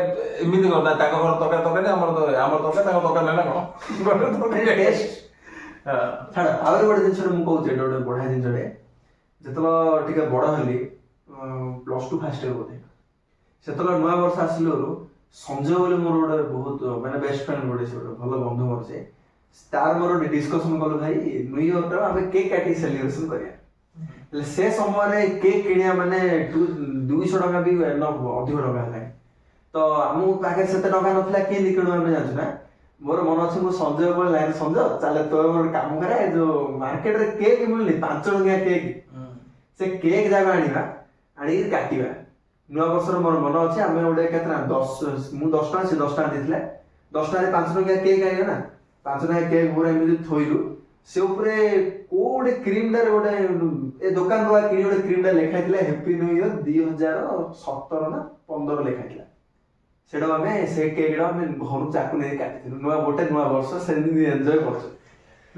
ଏମିତି କର ତାଙ୍କ ଘର ତରକାରୀ ଆମର ତରକାରୀ ତାଙ୍କ ତରକାରୀ ନେଲା କଣ ଆହୁରି ଗୋଟେ ଜିନିଷ ମୁଁ କହୁଛି ଏଇଟା ଗୋଟେ ବଢିଆ ଜିନିଷଟେ ଯେତେବେଳେ ଟିକେ ବଡ ହେଲି +2 ଫାର୍ଷ୍ଟ ଇୟର ବୋଧେ ସେତେବେଳେ ନୂଆ ବର୍ଷ ଆସିଲରୁ ସଞ୍ଜୟ ବୋଲି ମୋର ଗୋଟେ ବହୁତ ମାନେ ବେଷ୍ଟ ଫ୍ରେଣ୍ଡ ଗୋଟେ ସେ ଗୋଟେ ଭଲ ବନ୍ଧୁ ମୋର ସେ ତାର ମୋର ଡିସ୍କସନ କଲୁ ଭାଇ ନ୍ୟୁ ଇୟର ଆମେ କେକ୍ କାଟିକି ସେଲିବ୍ରେସନ କରିବା ହେଲେ ସେ ସମୟରେ କେକ୍ କିଣିବା ମାନେ 200 ଟଙ୍କା ବି ଅଧିକ ଟଙ୍କା ହେଲାଣି ତ ଆମକୁ ପାଖରେ ସେତେ ଟଙ୍କା ନଥିଲା କେମିତି କିଣୁ ଆମେ ଜାଣିଛୁ ନା ମୋର ମନେ ଅଛି ମୁଁ ସଞ୍ଜୟ ବୋଲି ଲାଇନ ସଞ୍ଜୟ ଚାଲେ ତୋର ଗୋଟେ କାମ କରେ ଯୋଉ ମାର୍କେଟରେ କେକ୍ ମିଳୁନି 5 ଟଙ୍କିଆ କେକ୍ ସେ କେକ୍ ଯାକ ଆଣିବା ଆଣିକି କାଟିବା ନୂଆ ବର୍ଷର ମୋର ମନେ ଅଛି ଆମେ ଗୋଟେ କେତେ ନା 10 ମୁଁ 10 ଟଙ୍କା ସେ 10 ଟଙ୍କା ଦେଇଥିଲା 10 ଟଙ୍କାରେ 5 ଟଙ୍କିଆ କେକ୍ ଆଣିବା ନା 5 ଟଙ୍କିଆ କେକ୍ ପୁରା ଏମିତି ଥୋଇଲୁ ସେ ଉପରେ କୋଉ ଗୋଟେ କ୍ରିମଟାରେ ଗୋଟେ ଏ ଦୋକାନରୁ କିଣି ଗୋଟେ କ୍ରିମଟା ଲେଖା ହେଇଥିଲା ହ୍ୟାପି ନ୍ୟୁ ଇୟର 2017 ନା 15 ଲେଖା ହେଇଥିଲା। ସେଇଟା ଆମେ ସେ କେକ୍ ଆମେ ଘରୁ ଚାକୁ ନେଇ କାଟିଥିଲୁ ନୂଆ ବର୍ଷ ସେମିତି ଏନ୍ଜୟ କରୁଛୁ।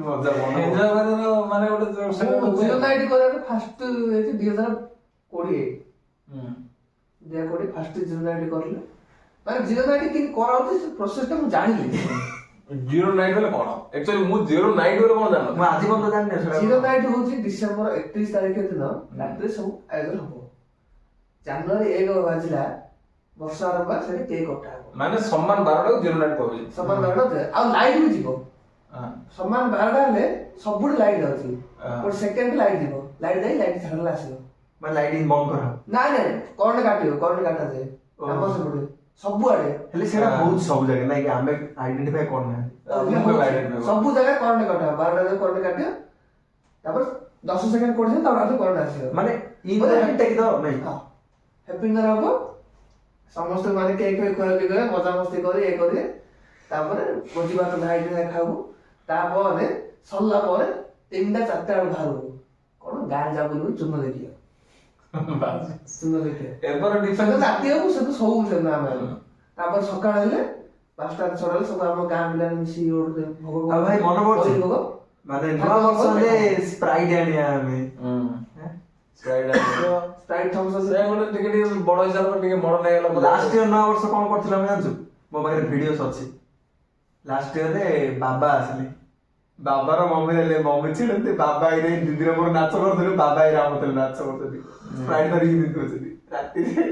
ମଜା ଏନ୍ଜୟ କରିବାର ମାନେ ଗୋଟେ ଜିରୋ ନାଇଟ୍ କରିବାର ଫାଷ୍ଟ ହେଇଛି 2020 ଫାଷ୍ଟ ଜିରୋ ନାଇଟ୍ କରିଲେ ମାନେ ଜିରୋ ନାଇଟ୍ କେମିତି କରାଉଛି ସେ ପ୍ରୋସେସଟା ମୁଁ ଜାଣିଲି। ଜିରୋ ନାଇଟ୍ ବୋଲେ କଣ? ଆକ୍ଚୁଆଲି ମୁଁ ଜିରୋ ନାଇଟ୍ ବୋଲେ କଣ ଜାଣିନି। ମୁଁ ଆଜି ପର୍ଯ୍ୟନ୍ତ ଜାଣିନି ସେଟା। ଜିରୋ ନାଇଟ୍ ହଉଛି ଡିସେମ୍ବର 31 ତାରିଖ ଦିନ ରାତିରେ ସବୁ ଆୟୋଜନ ହବ। ଜାନୁଆରୀ 1 ବାଜିଲା ବର୍ଷ ଆରମ୍ଭ ସେଠି କେକ୍ କଟା ହବ। ମାନେ ସମାନ ବାରଟାକୁ ଜିରୋ ନାଇଟ୍ କହୁଛି। ସମାନ ବାରଟା ଆଉ ଲାଇଟ୍ ବି ଯିବ। ସମାନ ବାରଟା ହେଲେ ସବୁଠି ଲାଇଟ୍ ଅଛି। ଗୋଟେ ସେକେଣ୍ଡ ଲାଇଟ୍ ଯିବ। ଲାଇଟ୍ ଯାଇ ଲାଇଟ୍ ଛାଡ଼ିଲେ ଆସିବ। ମାନେ ଲାଇଟିଂ ବନ୍ଦ କରା ନାଇଁ କରେଣ୍ଟ କାଟିବ କରେଣ୍ଟ କାଟାଯାଏ। ଆମ ସେପଟେ ସବୁଆଡେ ହେଲେ ସେଟା ହଉଛି ସବୁ ଜାଗା ନାଇଁ କି ଆମେ ଆଇଡେଣ୍ଟିଫାଇ କରୁନାହାନ୍ତି। ସବୁ ଜାଗାରେ କରେଣ୍ଟ କାଟିବ 12ଟା କରେଣ୍ଟ କାଟିବ ତାପରେ 10 ସେକେଣ୍ଡ କରିଥିବ ତାପରେ ଆଉ କରେଣ୍ଟ ଆସିବ ମାନେ ଟେକ୍ ଦ ନାଇଁ ହ୍ୟାପି ନ୍ୟୁ ଇୟର ହବ ସମସ୍ତେ ମାନେ କେକ୍ ଫେକ୍ ଖୁଆଖୁଇ କରିବେ ମଜାମସ୍ତି କରି ଇଏ କରିବେ ତାପରେ ଭୋଜି ଭାତ ଭାଇ ଖାଇବୁ ତାପରେ ସରିଲା ପରେ 3ଟା 4ଟା ବେଳକୁ ବାହାରକୁ କଣ ଗାଁ ଯା ବୁଲିବୁ ଚୂନ ଦେଖିବ ଚୂନ ଦେଖିବ ଏବେର ସେତ ଡିଫେନ୍ସ ରାତି ହବ ସେତ ସବୁ ସେଦିନ ଆମେ ତାପରେ ସକାଳ ହେଲେ 5ଟା 6ଟା ହେଲେ ସବୁ ଆମ ଗାଁ ପିଲା ମିଶି ଗୋଟେ ଭୋଗ ଆଉ ଭାଇ ମନେ ପଡୁଛି ଭୋଗ ମାନେ ନୂଆ ବର୍ଷ ହେଲେ ସ୍ପ୍ରାଇଟ୍ ଆଣିବା ଆମେ ସ୍ପ୍ରାଇଟ୍ ଥମ୍ସ ସେ ଗୋଟେ ଟିକେ ଟିକେ ବଡ ହିସାବରେ ଟିକେ ମଡର୍ନ ହେଇଗଲା। ଲାଷ୍ଟ ଇୟର ନୂଆ ବର୍ଷ କଣ କରିଥିଲ ଆମେ ଜାଣିଛୁ? ମୋ ପାଖରେ ଭିଡିଓସ୍ ଅଛି। ଲାଷ୍ଟ ଇୟରରେ ବାବା ଆସିଲେ ବାବାର ମମି ହେଲେ ମମି ଛିଡନ୍ତି ବାବା ଏଇରେ ଦିଦିର ମୋର ନାଚ କରୁଥିଲୁ ବାବା ଏଇରେ ଆମ ନାଚ କରୁଛନ୍ତି ସ୍ପ୍ରାଇଟ୍ ଧରିକି ଦିଦି ରାତିରେ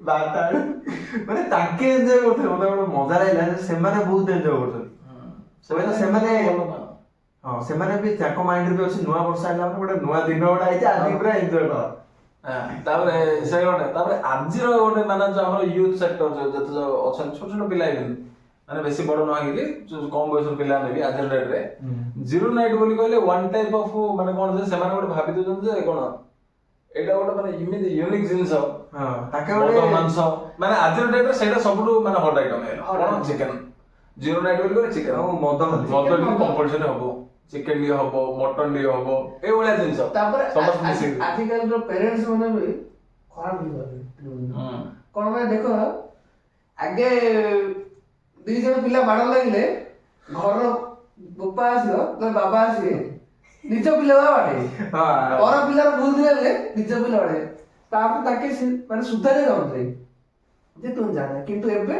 12ଟା ମାନେ ତାଙ୍କେ ଏନ୍ଜୟ କରୁଥିଲେ ମତେ ଗୋଟେ ମଜା ଲାଗିଲା ସେମାନେ ବହୁତ ଏନ୍ଜୟ କରୁଛନ୍ତି। ସେମାନେ ହଁ ସେମାନେ ବି ତାଙ୍କ ମାଇଣ୍ଡରେ ବି ଅଛି ନୂଆ ବର୍ଷ ହେଲା ମାନେ ଗୋଟେ ନୂଆ ଦିନ ଗୋଟେ ହେଇଛି ଆଜି ପୁରା ଏନ୍ଜୟ କର। ତାପରେ ସେ ଗୋଟେ ତାପରେ ଆଜିର ଗୋଟେ ମାନେ ଯୋଉ ଆମର ୟୁଥ ସେକ୍ଟର ଯେତେ ଯୋଉ ଅଛନ୍ତି ଛୋଟ ଛୋଟ ପିଲା ହେଇଛନ୍ତି ମାନେ ବେଶୀ ବଡ ନ ହେଇକି କମ ବୟସର ପିଲା ନେବି ଆଜିର ଡେଟରେ ଜିରୋ ନାଇଟ୍ ବୋଲି କହିଲେ ୱାନ୍ ଟାଇପ୍ ଅଫ୍ ମାନେ କଣ ଯେ ସେମାନେ ଗୋଟେ ଭାବି ଦଉଛନ୍ତି ଯେ କଣ ଏଇଟା ଗୋଟେ ମାନେ ଏମିତି ୟୁନିକ୍ ଜିନିଷ ମାଂସ ମାନେ ଆଜିର ଡେଟରେ ସେଇଟା ସବୁଠୁ ମାନେ ହଟ୍ ଆଇଟମ୍ ହେଇଗଲା କଣ ଚିକେନ ଜିରୋ ନାଇଟ୍ ବୋଲି କହିଲେ ଚିକେନ ମଦ ଟିକେ କମ୍ପଲସରି ହବ ଚିକେନ ଟିକେ ହବ ମଟନ ଟିକେ ହବ ଏଇଭଳିଆ ଜିନିଷ ତାପରେ ସମସ୍ତେ ମିଶିକି ଆଜିକାଲିର ପ୍ୟାରେଣ୍ଟସ୍ ମାନେ ବି ଖରାପ ହେଇଗଲେ କଣ ପାଇଁ ଦେଖ ଆଗେ 2 ଜଣ ପିଲା ମାଡ଼ ଲାଗିଲେ ଘର ବୋପା ଆସିବ ବାବା ଆସିବେ ନିଜ ପିଲା ବାଡ଼େ ପର ପିଲାର ଭୁଲ ଦିନରେ ନିଜ ପିଲା ବାଡ଼େ ତାପରେ ତାକେ ମାନେ ସୁଧାରି ଯାଉଥିଲେ ଯେ ତୁ ଜାଣେ କିନ୍ତୁ ଏବେ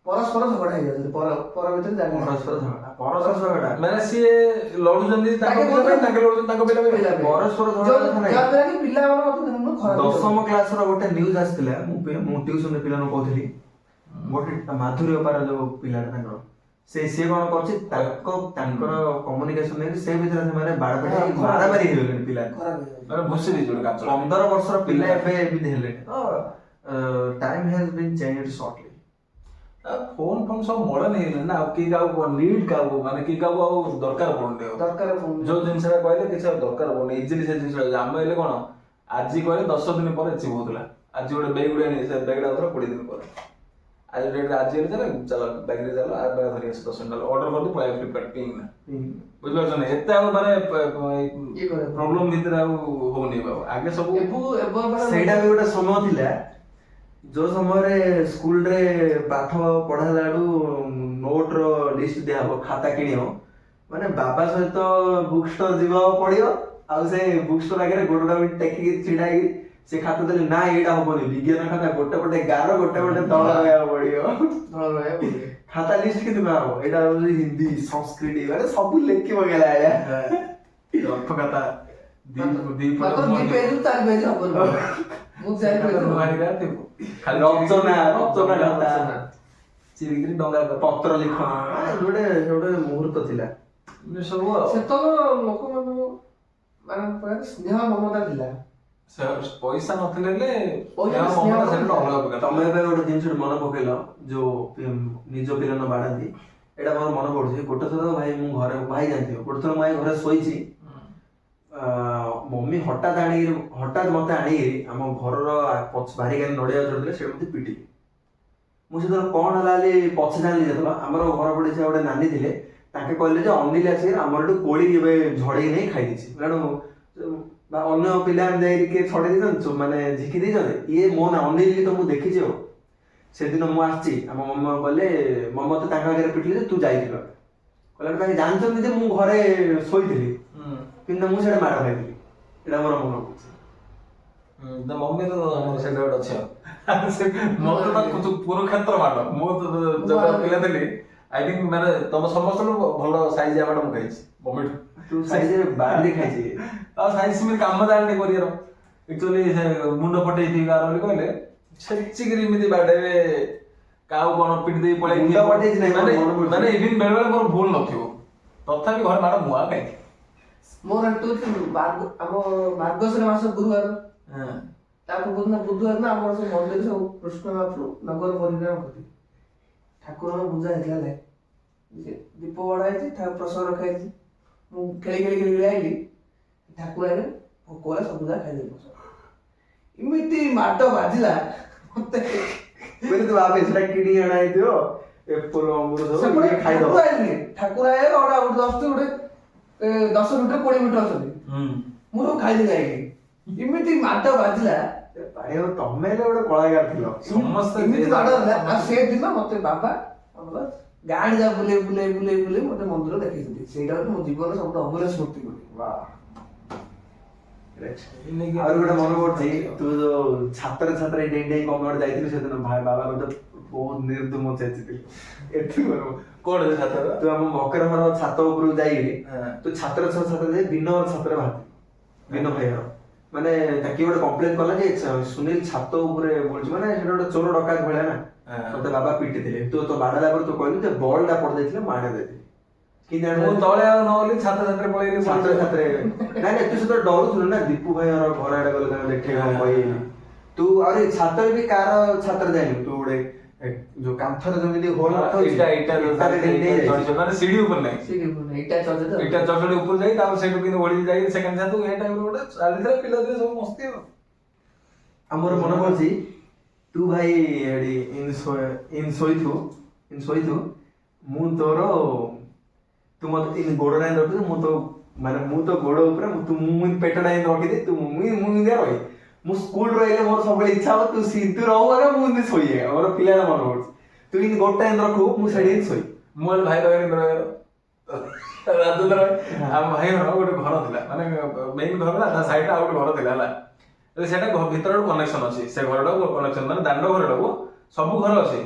ପରସ୍ପର ଝଗଡ଼ା ହେଇଯାଉଛନ୍ତି ପର ଭିତରେ ଝଗଡ଼ା ମାନେ ସିଏ ଲଢୁଛନ୍ତି ତାଙ୍କ ପିଲା ପାଇଁ ତାଙ୍କେ ଲଢୁଛନ୍ତି ତାଙ୍କ ପିଲା ପାଇଁ ପରସ୍ପର ଦଶମ କ୍ଲାସର ଗୋଟେ ନ୍ୟୁଜ ଆସିଥିଲା ମୁଁ ଟ୍ୟୁସନରେ ପିଲାଙ୍କୁ କହୁଥିଲି ଗୋଟେ ମାଧୁରୀ ଅପାର ଯୋଉ ପିଲାଟା ତାଙ୍କର ସିଏ କଣ କରୁଛି ତାଙ୍କର କମ୍ୟୁନିକେସନ ନେଇକି ସେ ଭିତରେ ସେମାନେ ମାରାମାରି ହେଇଗଲେଣି ପିଲା 15 ବର୍ଷର ପିଲା ଏବେ ଏମିତି ହେଲେଣି time has bin ଚେଞ୍ଜଡ୍ shortly. Phone ସବୁ ମଡର୍ନ ହେଇଗଲାଣି ନା ଆଉ କିଏ କାହାକୁ ନିଡ୍ କାହାକୁ ମାନେ କିଏ କାହାକୁ ଆଉ ଦରକାର ପଡୁନି ଯୋଉ ଜିନିଷଟା କହିଲେ କିଛି ଆଉ ଦରକାର ପଡୁନି ଇଜିଲି ସେ ଜିନିଷ ଆମେ ହେଲେ କଣ ଆଜି କହିଲେ 10 ଦିନ ପରେ ଏଚିଭ୍ ହଉଥିଲା ଆଜି ଗୋଟେ ବେଗ ଗୁଡିଆ ନେଇ ସେ ବେଗଟା ହଉଥିଲା 20 ଦିନ ପରେ ଆଜି ଡେଟ୍ରେ ଆଜି ହେଲେ ଚାଲ ବ୍ୟାଗରେ ଚାଲ ଆ ବ୍ୟାଗ ଧରି ଆସି 10 ମିନିଟ୍ ଅର୍ଡର କରିଦେବୁ ପଳେଇ ଫ୍ଲିପକାର୍ଟ ପିଙ୍ଗ ନା ବୁଝିପାରୁଛନ୍ତି ଏତେ ଆଉ ମାନେ ପ୍ରୋବ୍ଲେମ ଭିତରେ ଆଉ ହଉନି ବାବୁ ଆଗେ ସବୁ ସେଇଟା ବି ଗୋଟେ ସମୟ ଥିଲା ଯୋଉ ସମୟରେ ସ୍କୁଲରେ ପାଠ ପଢାଇଲା ବେଳୁ ନୋଟର ଲିଷ୍ଟ ଦିଆହବ ଖାତା କିଣିବ ମାନେ ବାବା ସହିତ ବୁକ୍ ଷ୍ଟୋର ଯିବାକୁ ପଡିବ ଆଉ ସେ ବୁକ୍ ଷ୍ଟୋର ଆଗରେ ଗୋଡଟା ଟେକିକି ଛିଡା ହେଇକି ସେ ଖାତା ଦେଲେ ନା ଏଇଟା ହବନି ବିଜ୍ଞାନ ଖାତା ଗୋଟେ ପଟେ ଗାର ଗୋଟେ ପଟେ ତଳ ରହିବାକୁ ପଡିବ ଖାତା ଲିଷ୍ଟ କିନ୍ତୁ ନା ହବ ଏଇଟା ହଉଛି ହିନ୍ଦୀ ସଂସ୍କୃତ ମାନେ ସବୁ ଲେଖି ପକେଇଲା ଅର୍ଥ ଖାତା ଚିରିକିରି ଡଙ୍ଗା ପତ୍ର ଲିଖନ ଗୋଟେ ମୁହୂର୍ତ୍ତ ଥିଲା ସବୁ ସେତେବେଳେ ଲୋକମାନଙ୍କୁ ମାନେ ସ୍ନେହ ମମତା ଥିଲା ପଇସା ନଥିଲେ ତମେ ଏବେ ଗୋଟେ ଜିନିଷ ମନେ ପକେଇଲ ଯୋଉ ନିଜ ପିଲାନ ବାଡ଼ାନ୍ତି ଏଇଟା ମୋର ମନେ ପଡୁଛି ଗୋଟେ ଥର ଭାଇ ମୁଁ ଘରେ ଭାଇ ଜାଣିଥିବ ଗୋଟେ ଥର ମୁଁ ଘରେ ଶୋଇଛି ମମି ହଠାତ୍ ମତେ ଆଣିକିରି ଆମ ଘରର ବାରିକାନି ନଡିଆ ଚଢିଥିଲେ ସେଇଟା ମତେ ପିଟିଲେ ମୁଁ ସେତେବେଳେ କଣ ହେଲା ପଛେ ଜାଣିଲି ଯେତେବେଳେ ଆମର ଘର ପଡିଛି ଗୋଟେ ନାନୀ ଥିଲେ ତାଙ୍କେ କହିଲେ ଯେ ଅନିଲ ଆସିକି ଆମର ଏଠୁ କୋଳି ଏବେ ଝଡେଇ ନେଇ ଖାଇ ଦେଇଛି କାରଣ ଅନ୍ୟ ପିଲାମାନେ ଯାଇକି କିଏ ଛଡେଇ ଦେଇଛନ୍ତି ମାନେ ଝିକି ଦେଇଛନ୍ତି ଇଏ ମୋ ନା ଅନିଲ ତ ମୁଁ ଦେଖିଛି ଆଉ ସେଦିନ ମୁଁ ଆସିଛି ଆମ ମମା କହିଲେ ମମା ତ ତାଙ୍କ ଆଗରେ ପିଟିଲେ ଯେ ତୁ ଯାଇଥିଲ କହିଲା ତାଙ୍କେ ଜାଣିଛନ୍ତି ଯେ ମୁଁ ଘରେ ଶୋଇଥିଲି କିନ୍ତୁ ମୁଁ ସେଇଟା ମାଡ଼ ଖାଇଥିଲି ଏଇଟା ମୋର ମନେ ପଡୁଛି ମମ୍ମିର ଆମର ସେଇଟା ଗୋଟେ ଅଛି ମତେ ତ କୁରୁକ୍ଷେତ୍ର ମାଡ଼ ମୁଁ ଯେତେବେଳେ ପିଲା ଥିଲି ଆଇ ଥିଙ୍କ ମାନେ ତମ ସମସ୍ତଙ୍କୁ ଭଲ ସାଇଜ ମାଡ଼ ମୁଁ ଖାଇଛି ମମିଠୁ ତୁ ସାଇଜରେ ବାଲି ଖାଇଛି ଆଉ ସାଇଜ ସେମିତି କାମ ଜାଣିନି କରିବାର ଆକ୍ଚୁଆଲି ସେ ମୁଣ୍ଡ ଫଟେଇଥିବି କାହାର ବୋଲି କହିଲେ ଛେଚିକିରି ଏମିତି ବାଡେଇବେ କାହାକୁ କଣ ପିଟି ଦେଇ ପଳେଇ ମୁଣ୍ଡ ଫଟେଇଛି ନାହିଁ, ମାନେ ମୋର ମନେ ପଡୁଛି। ମାନେ ଇଭିନ ବେଳେ ବେଳେ ମୋର ଭୁଲ ନଥିବ ତଥାପି ଘରେ ମାଡ଼ ମୁଆ ଖାଇଛି ମୋର ଏଠୁ ଆମ ମାର୍ଗଶିର ମାସ ଗୁରୁବାର ତା ପୂର୍ବଦିନ ବୁଧବାର ନା ଆମର ସବୁ ମନ୍ଦିର ସବୁ କୃଷ୍ଣ ମହାପ୍ରଭୁ ନଗର ପରିକ୍ରମା କରି ଠାକୁରଙ୍କ ପୂଜା ହେଇଥିଲା ହେଲା ଦୀପ ବଢା ହେଇଛି ପ୍ରସାଦ ରଖା ହେଇଛି ମୁଁ ଖେଳି ଖେଳି ଖେଳି ଖେଳି ଆଇଲି ଠାକୁର ଆଇଲେ ଭୋକ ହେଲା ସବୁ ଯାକ ଖାଇଦେଲି ଏମିତି ମାଡ଼ ବାଜିଲା ମତେ କହିଲେ ତୁ ଭାବେ ସେଟା କିଣି ଅଣା ହେଇଥିବ ଏପଲ ଅଙ୍ଗୁର ସବୁ ସେପଟେ ଟିକେ ଖାଇଦବ ଠାକୁର ଆଇଲେନି ଠାକୁର ଆଇଲେ ଗୋଟେ 10 ମିଟର 20 ମିଟର ଅଛନ୍ତି ମୁଁ ସବୁ ଖାଇଦେଲି ଆଇଲି ଏମିତି ମାଡ଼ ବାଜିଲା ପାଣି ତମେ ହେଲେ ଗୋଟେ କଳାକାର ଥିଲ ସମସ୍ତେ ଏମିତି ମାଡ଼ ହେଲା ଆଉ ସେ ଦିନ ମତେ ବାବା ଆମର ଗାଁ ଯା ବୁଲେଇ ବୁଲେଇ ବୁଲେଇ ବୁଲେଇ ମତେ ମନ୍ଦିର ଦେଖେଇଛନ୍ତି ସେଇଟା ହଉଛି ମୋ ଜୀବନର ସବୁଠୁ ଅମୂଲ୍ୟ ସ୍ମୃତି ବୋଲି ଆଉ ଗୋଟେ ମନେ ପଡୁଛି ତୁ ଯୋଉ ଛାତରେ ଛାତରେ ଡେଇଁ ଡେଇଁ କମ ଗୋଟେ ଯାଇଥିଲୁ ସେଦିନ ବାବା ଗୋଟେ ବହୁତ ନିର୍ଦ୍ଦୁମ ଚେଚିଥିଲି ଏଠି କୋଣ ଛାତ୍ର ତୁ ଆମ ମକର ଘର ଛାତ ଉପରକୁ ଯାଇକିରି ତୁ ଛାତ୍ର ଛାତରେ ଯାଇ ବିନ ଛାତରେ ବାହାରି ବିନ ଭାଇର ମାନେ କିଏ ଗୋଟେ କମ୍ପ୍ଲେନ କଲା ଯେ ସୁନୀଲ ଛାତ ଉପରେ ବୁଲୁଛି ମାନେ ସେଟା ଗୋଟେ ଚୋର ଡକାତ ଭଳିଆ ନା ମତେ ବାବା ପିଟିଥିଲେ ତୁ ତ ବାଡେଇଲା ପରେ ତୁ କହିଲୁ ଯେ ବଲ୍ ଟା ପଡି ଯାଇଥିଲେ ମାଡ ଦେଇଥିଲି କି ମୁଁ ତଳେ ଆଉ ନହେଲେ ଛାତ୍ର ଛାତ୍ରୀ ପଳେଇଲି ଛାତ୍ର ଛାତ୍ରରେ ନାଇଁ ନାଇଁ ତୁ ସେତେବେଳେ ଡରୁଥିଲୁ ନା ଦୀପୁ ଭାଇ ଘର ଆଡେ ଗଲେ ତାଙ୍କୁ ଦେଖେଇ କଣ କହିଲି ତୁ ଆରେ ଛାତରେ ବି କାର ଛାତ୍ର ଯାଇନୁ ତୁ ଗୋଟେ ଯୋଉ କାନ୍ଥରେ ଯେମିତି ହୋଲ ମାନେ ସିଡି ଉପରେ ନାହିଁ ଏଇଟା ଚର୍ଚ୍ଚା ଇଟା ଚଚଡି ଉପରେ ଯାଇ ତାପରେ ସେଇଠୁ କିନ୍ତୁ ଓଳି ଯାଇ ସେକେଣ୍ଡ ଛାତୁ ଏ ଟାଇମରେ ଗୋଟେ ଚାଲିଥିଲା ପିଲା ଦିନେ ସବୁ ମସ୍ତି ଆଉ ଆମର ମନେ ପଡୁଛି ତୁ ଭାଇ ଏଠି ଶୋଇଥୁ ମୁଁ ତୋର ତୁ ମତେ ଗୋଡ ନାହିଁ ରଖିଛୁ ମୁଁ ତ ଗୋଡ ଉପରେ ମୁଁ ପେଟ ନାହିଁ ରଖିଦେ ତୁ ମୁଁ ରହି ମୁଁ ସ୍କୁଲ ରହିଲେ ମୋର ସବୁବେଳେ ଇଚ୍ଛା ହବ ତୁ ରହୁ ଆଗେ ମୁଁ ଏମିତି ଶୋଇ ମୋର ପିଲାଟା ମନେ ପଡୁଛି ତୁ ଏମିତି ଗୋଟା ରଖୁ ମୁଁ ସେଠି ଶୋଇ ମୁଁ ଭାଇ ରାଜେନ୍ଦ୍ର ଆମ ଭାଇର ଗୋଟେ ଘର ଥିଲା ମାନେ ମେନ୍ ଘର ନା ତା ସାଇଡ୍ ଆଉ ଗୋଟେ ଘର ଥିଲା ହେଲା ସେଇଟା ଭିତରେ ଗୋଟେ କନେକ୍ସନ ଅଛି ସେ ଘରଟାକୁ କନେକ୍ସନ ମାନେ ଦାଣ୍ଡ ଘରଟାକୁ ସବୁ ଘର ଅଛି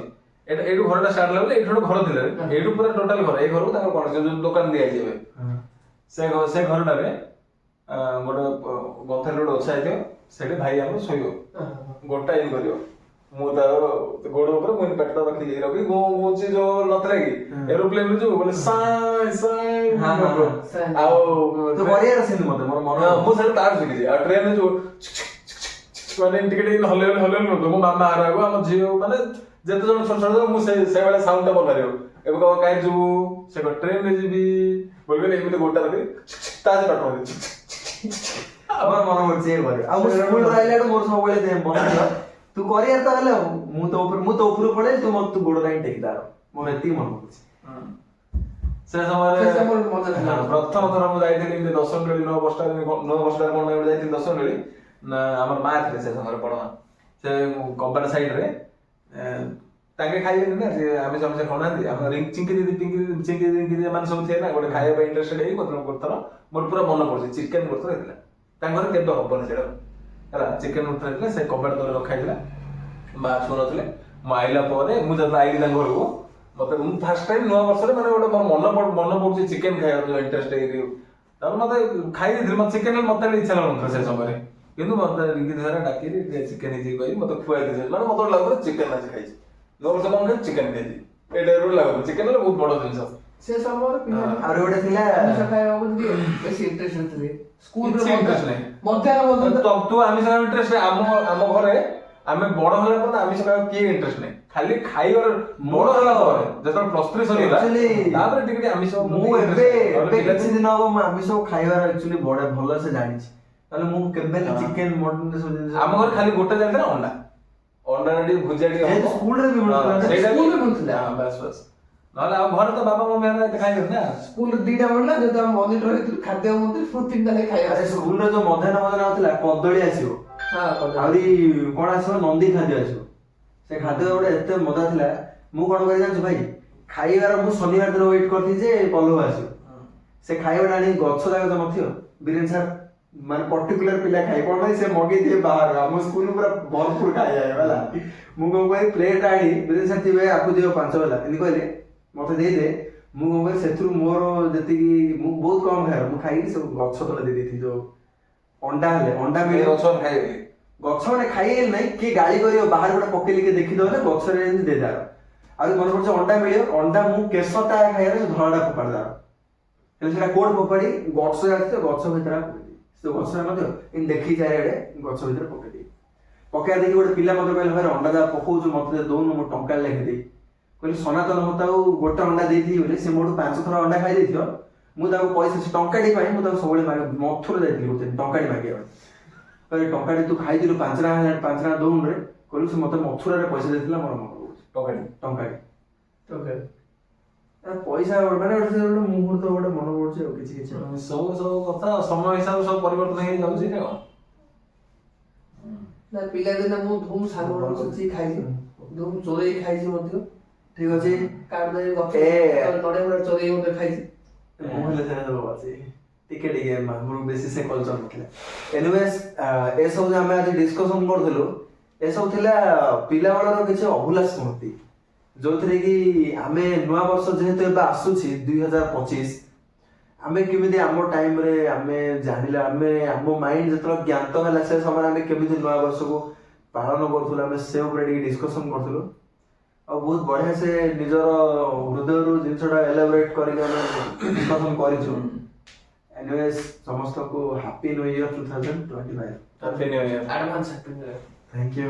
ଏଇଠୁ ଘରଟା ଷ୍ଟାର୍ଟ ହେଲା ଏଇଠୁ ଗୋଟେ ଘର ଥିଲା ଏଇଠୁ ପୁରା ଟୋଟାଲ ଘର ଏଇ ଘରକୁ ତାଙ୍କର କନେକ୍ସନ ଯୋଉ ଦୋକାନ ଦିଆଯାଇଛି ଏବେ ସେ ଘରଟାରେ ଗୋଟେ ଗନ୍ଥାଲି ଗୋଟେ ଓଛା ହେଇଥିବ ସେଠି ଭାଇ ଆମର ଶୋଇବ ଗୋଟା ଇଏ କରିବ ମୁଁ ତାର ଗୋଡ ଉପରେ ମୁଁ ପେଟ ରଖି ଗୁଁଚି ଯୋଉ ନଥିଲା କି ଏରୋପ୍ଲେନ ରେ ଯୋଉ ବୋଲେ ଆଉ ମୁଁ ସେଠି ତାର ଶିଖିଛି ଆଉ ଟ୍ରେନରେ ଯୋଉ ମାନେ ଟିକେ ଟିକେ ହଲେଇଲେ ମୋ ମାମା ହାରାକୁ ଆମ ଝିଅ ମାନେ ଯେତେ ଜଣ ଛୋଟ ଛୋଟ ମୁଁ ସେଇଭଳିଆ ସାଉଣ୍ଡ ଟା ବନାରିବ ଏବେ କଣ କାହିଁ ଯିବୁ ସେ ଟ୍ରେନରେ ଯିବି ବୋଲିଲେ ଏମିତି ଗୋଟା ରଖି ତା ସେ ପାଠ ଆମର ମନେ ପଡୁଛି ଆଉ ମୁଁ ସ୍କୁଲ ରହିଲା ମୋର ସବୁବେଳେ ମନେ ଥିଲା ତୁ କରିବାର ତ ହେଲେ ମୁଁ ତ ଉପରକୁ ପଳେଇ ତୁ ଗୋଡ ଲାଇନ୍ ଟେକି ତାର ମୋର ଏତିକି ମନେ ପଡୁଛି ସେ ସମୟରେ ପ୍ରଥମ ଥର ମୁଁ ଯାଇଥିଲି ଏମିତି ଦଶମ ମିଳି 9 ବର୍ଷରେ କଣ ଯାଇଥିଲି ଦଶମ ମିଳି ଆମର ମା ଥିଲେ ସେ ସମୟରେ ବଡ ମା ସେ କବାଟ ସାଇଡରେ ତାଙ୍କେ ଖାଇବେନି ନା ସେ ଆମେ ସମସ୍ତେ ଖାଉନାହାନ୍ତି ଆମର ଚିଙ୍କି ଦିଦି ମାନେ ସବୁ ଥିଲେ ନା ଗୋଟେ ଖାଇବା ପାଇଁ ଇଣ୍ଟରେଷ୍ଟେଡ ହେଇକି ଗୋଟେ ଥର ମୋର ପୁରା ମନେ ପଡୁଛି ଚିକେନ ଗୋଟେ ଥର ହେଇଥିଲା ତାଙ୍କ ଘରେ କେବେ ହବନି ସେଇଟା ହେଲା ଚିକେନ ଗୋଟେ ହେଇଥିଲା ସେ କବାଟ ତଳେ ରଖା ହେଇଥିଲା ମା ଶୁଣୁଥିଲେ ମୁଁ ଆଇଲା ପରେ ମୁଁ ଯେତେବେଳେ ଆଇଲି ତାଙ୍କ ଘରକୁ ମତେ ମୁଁ ଫାର୍ଷ୍ଟ ଟାଇମ୍ ନୂଆ ବର୍ଷରେ ମାନେ ଗୋଟେ ମୋର ମନେ ପଡୁଛି ଚିକେନ ଖାଇବାକୁ ଇଣ୍ଟରେଷ୍ଟ ହେଇକି ତାପରେ ମତେ ଖାଇ ଦେଇଥିଲି ମତେ ଚିକେନ ମତେ ଇଚ୍ଛା ଲାଗୁନଥିଲା ସେ ସମୟରେ କିନ୍ତୁ ମତେ ରିଙ୍କି ଧରା ଡାକିଲି ଚିକେନ ହେଇଛି କହି ମତେ ଖୁଆଇ ଦେଇଛି ମାନେ ମତେ ଲାଗୁଥିଲା ଚିକେନ ଆଜି ଖାଇଛି ନୂଆ ବର୍ଷ କଣ ଖାଇଛି ଚିକେନ ଖାଇଛି ଏଇଟା ଲାଗୁଛି ଚିକେନ ହେଲେ ବହୁତ ବଡ ଜିନିଷ ସେ ସମୟରେ ଆହୁରି ଗୋଟେ ଥିଲା ଖାଇବାକୁ ବେଶୀ ଇଣ୍ଟରେଷ୍ଟ ଥିଲେ ତୁ ଆମିଷ ଇଣ୍ଟରେଷ୍ଟ ଆମ ଘରେ ଆମେ ବଡ ହେଲା ପରେ ଆମିଷ ଖାଇବାକୁ କିଏ ଇଣ୍ଟରେଷ୍ଟ ନାହିଁ ଖାଲି ଖାଇବାର ବଡ ହେଲା ପରେ ଯେତେବେଳେ +3 ସରିଗଲା ତାପରେ ଟିକେ ଆମିଷ ମୁଁ ଏବେ କିଛି ଦିନ ହବ ମୁଁ ଆମିଷ ଖାଇବାର ଆକ୍ଚୁଆଲି ଭଲ ସେ ଜାଣିଛି ତାହେଲେ ମୁଁ କେବେ ଚିକେନ ମଟନ ସବୁ ଜିନିଷ ଆମ ଘରେ ଖାଲି ଗୋଟେ ଜାଣିଥିଲା ଅଣ୍ଡା ଟିକେ ଭୁଜିଆ ଟିକେ ସ୍କୁଲରେ ବି ମିଳୁଥିଲା ବାସ୍ ନହେଲେ ଆଉ ଘରେ ତ ବାବା ମମି ହେଲା ଏତେ ଖାଇବେନି ନା। ସ୍କୁଲରେ 2ଟା ମିଳିଲା ଯେହେତୁ ଆମେ ମନିଟର ହେଇଥିଲୁ ଖାଦ୍ୟ ମନ୍ତ୍ରୀ ପୁଣି 3ଟା ଲେଖା ଖାଇବା ଆରେ ସ୍କୁଲରେ ଯୋଉ ମଧ୍ୟାହ୍ନ ଭୋଜନ ହଉଥିଲା କଦଳୀ ଆସିବ, ଆହୁରି କଣ ଆସିବ ନନ୍ଦୀ ଖାଦ୍ୟ ଆସିବ। ସେ ଖାଦ୍ୟ ଗୋଟେ ଏତେ ମଜା ଥିଲା। ମୁଁ କଣ କରି ଜାଣିଛୁ ଭାଇ, ଖାଇବାର ମୁଁ ଶନିବାର ଦିନ ୱେଟ୍ କରିଥିଲି ଯେ ପଲଉ ଆସିବ। ସେ ଖାଇବାଟା ଆଣି ଗଛ ଯାକ ତ ନଥିବ, ବୀରେନ୍ ସାର୍ ମାନେ ପର୍ଟିକୁଲାର ପିଲା ଖାଇ କଣ ପାଇଁ ସେ ମଗେଇଥିବେ ବାହାରୁ, ଆମ ସ୍କୁଲ ପୁରା ଭରପୁର ଖାଇବା ହେଲା। ମୁଁ କଣ କହି ପ୍ଲେଟ୍ ଆଣି ବୀରେନ୍ ସାର୍ ଥିବେ ଆକୁ ଦିଅ 5 ହେଲା ଏମିତି କହିଲେ ମତେ ଦେଇଦେ। ମୁଁ କଣ କହି ସେଥିରୁ ମୋର ଯେତିକି ମୁଁ ବହୁତ କମ ଖାଏ, ମୁଁ ଖାଇକି ସବୁ ଗଛ ତଳେ ଦେଇ ଦେଇଥିଲି। ଯୋଉ ଅଣ୍ଡା ହେଲେ ଅଣ୍ଡା ମିଳେ ଗଛ ଖାଇବେ ଗଛ ମାନେ ଖାଇଲେ ନାହିଁ, କିଏ ଗାଳି କରିବ ବାହାରେ ଗୋଟେ ପକେଇଲି କିଏ ଦେଖିଦବ ନା ଗଛରେ ଏମିତି ଦେଇଦାର। ଆଉ ମନେ ପଡୁଛି ଅଣ୍ଡା ମିଳିବ, ଅଣ୍ଡା ମୁଁ କେଶଟା ଖାଇବାରେ ସେ ଧଳାଟା ଫୋପାଡ଼ି ଦାର। ହେଲେ ସେଟା କୋଉଠି ଫୋପାଡ଼ି ଗଛ ଆସିଥିବ ଗଛ ଭିତରେ ସେ ଗଛରେ ମଧ୍ୟ ଏମିତି ଦେଖି ଚାରିଆଡେ ଗଛ ଭିତରେ ପକେଇଦେଇ ପକେଇବା ଦେଖି ଗୋଟେ ପିଲା ମତେ କହିଲେ ଭାଇ ଅଣ୍ଡା ଯାହା ପକଉଛୁ ମତେ ଦଉନୁ, ମୁଁ ଟଙ୍କା ଲେଖିଦେଇ କହିଲି ସନାତନ ମତେ ଆଉ ଗୋଟେ ଅଣ୍ଡା ଦେଇଥିଲି ବୋଲି ସେ ମୋଠୁ 5 ଥର ଅଣ୍ଡା ଖାଇ ଦେଇଥିବ। ମୁଁ ତାକୁ ପଇସା ସେ ଟଙ୍କାଟି ପାଇଁ ମୁଁ ତାକୁ ସବୁବେଳେ ମଥୁର ଯାଇଥିଲି ଗୋଟେ ଟଙ୍କାଟି ମାଗିବା ପାଇଁ। କହିଲି ଟଙ୍କାଟି ତୁ ଖାଇଥିଲୁ 5 ଟଙ୍କା ହେଲାଣି 5 ଟଙ୍କା ଦଉନୁ ରେ। କହିଲୁ ସେ ମତେ ମଥୁରାରେ ପଇସା ଦେଇଥିଲା ମୋର ମନେ ପଡୁଛି। ଟଙ୍କାଟି ପଇସା ମାନେ ଗୋଟେ ମୁହୂର୍ତ୍ତ ଗୋଟେ ମନେ ପଡୁଛି ଆଉ କିଛି କିଛି ସବୁ କଥା ସମୟ ହିସାବରେ ସବୁ ପରିବର୍ତ୍ତନ ହେଇଯାଉଛି ନା କଣ। ନା ପିଲାଦିନେ ମୁଁ ଧୁମ ସାଙ୍ଗମାନଙ୍କୁ ସହିତ ଖାଇଛି, ଧୁମ ଚୋରେଇ ଖାଇଛି ମଧ୍ୟ। ଠିକ ଅଛି କାରଣ ଗଛ ନଡ଼ିଆ ଚୋରେଇ ମଧ୍ୟ ଖାଇଛି। ମୁଁ ହେଲେ ସେଟା ସବୁ ଅଛି ଟିକେ ଟିକେ ମୋର ବେଶୀ ସେ କଲଚର ନଥିଲା। ଏନିୱେଜ୍ ଏସବୁ ଯେ ଆମେ ଆଜି ଡିସ୍କସନ କରୁଥିଲୁ ଏସବୁ ଥିଲା ପିଲାବେଳର କିଛି ଅଭୁଲା ସ୍ମୃତି, ଯୋଉଥିରେ କି ଆମେ ନୂଆ ବର୍ଷ ଯେହେତୁ ଏବେ ଆସୁଛି 2025, ଆମେ କେମିତି ଆମ ଟାଇମରେ ଆମେ ଜାଣିଲେ ଆମେ ଆମ ମାଇଣ୍ଡ ଯେତେବେଳେ ଜ୍ଞାତ ହେଲା ସେ ସମୟରେ ଆମେ କେମିତି ନୂଆ ବର୍ଷକୁ ପାଳନ କରୁଥିଲୁ ଆମେ ସେ ଉପରେ ଟିକେ ଡିସ୍କସନ କରୁଥିଲୁ। ଆଉ ବହୁତ ବଢିଆ ସେ ନିଜର ହୃଦୟରୁ ଜିନିଷଟା ଏଲାବୋରେଟ୍ କରିକି ଆମେ ଡିସ୍କସନ କରିଛୁ। ଏନିୱେଜ୍ ସମସ୍ତଙ୍କୁ happy new year 2025। Happy New Year. Advance happy new year. Thank you.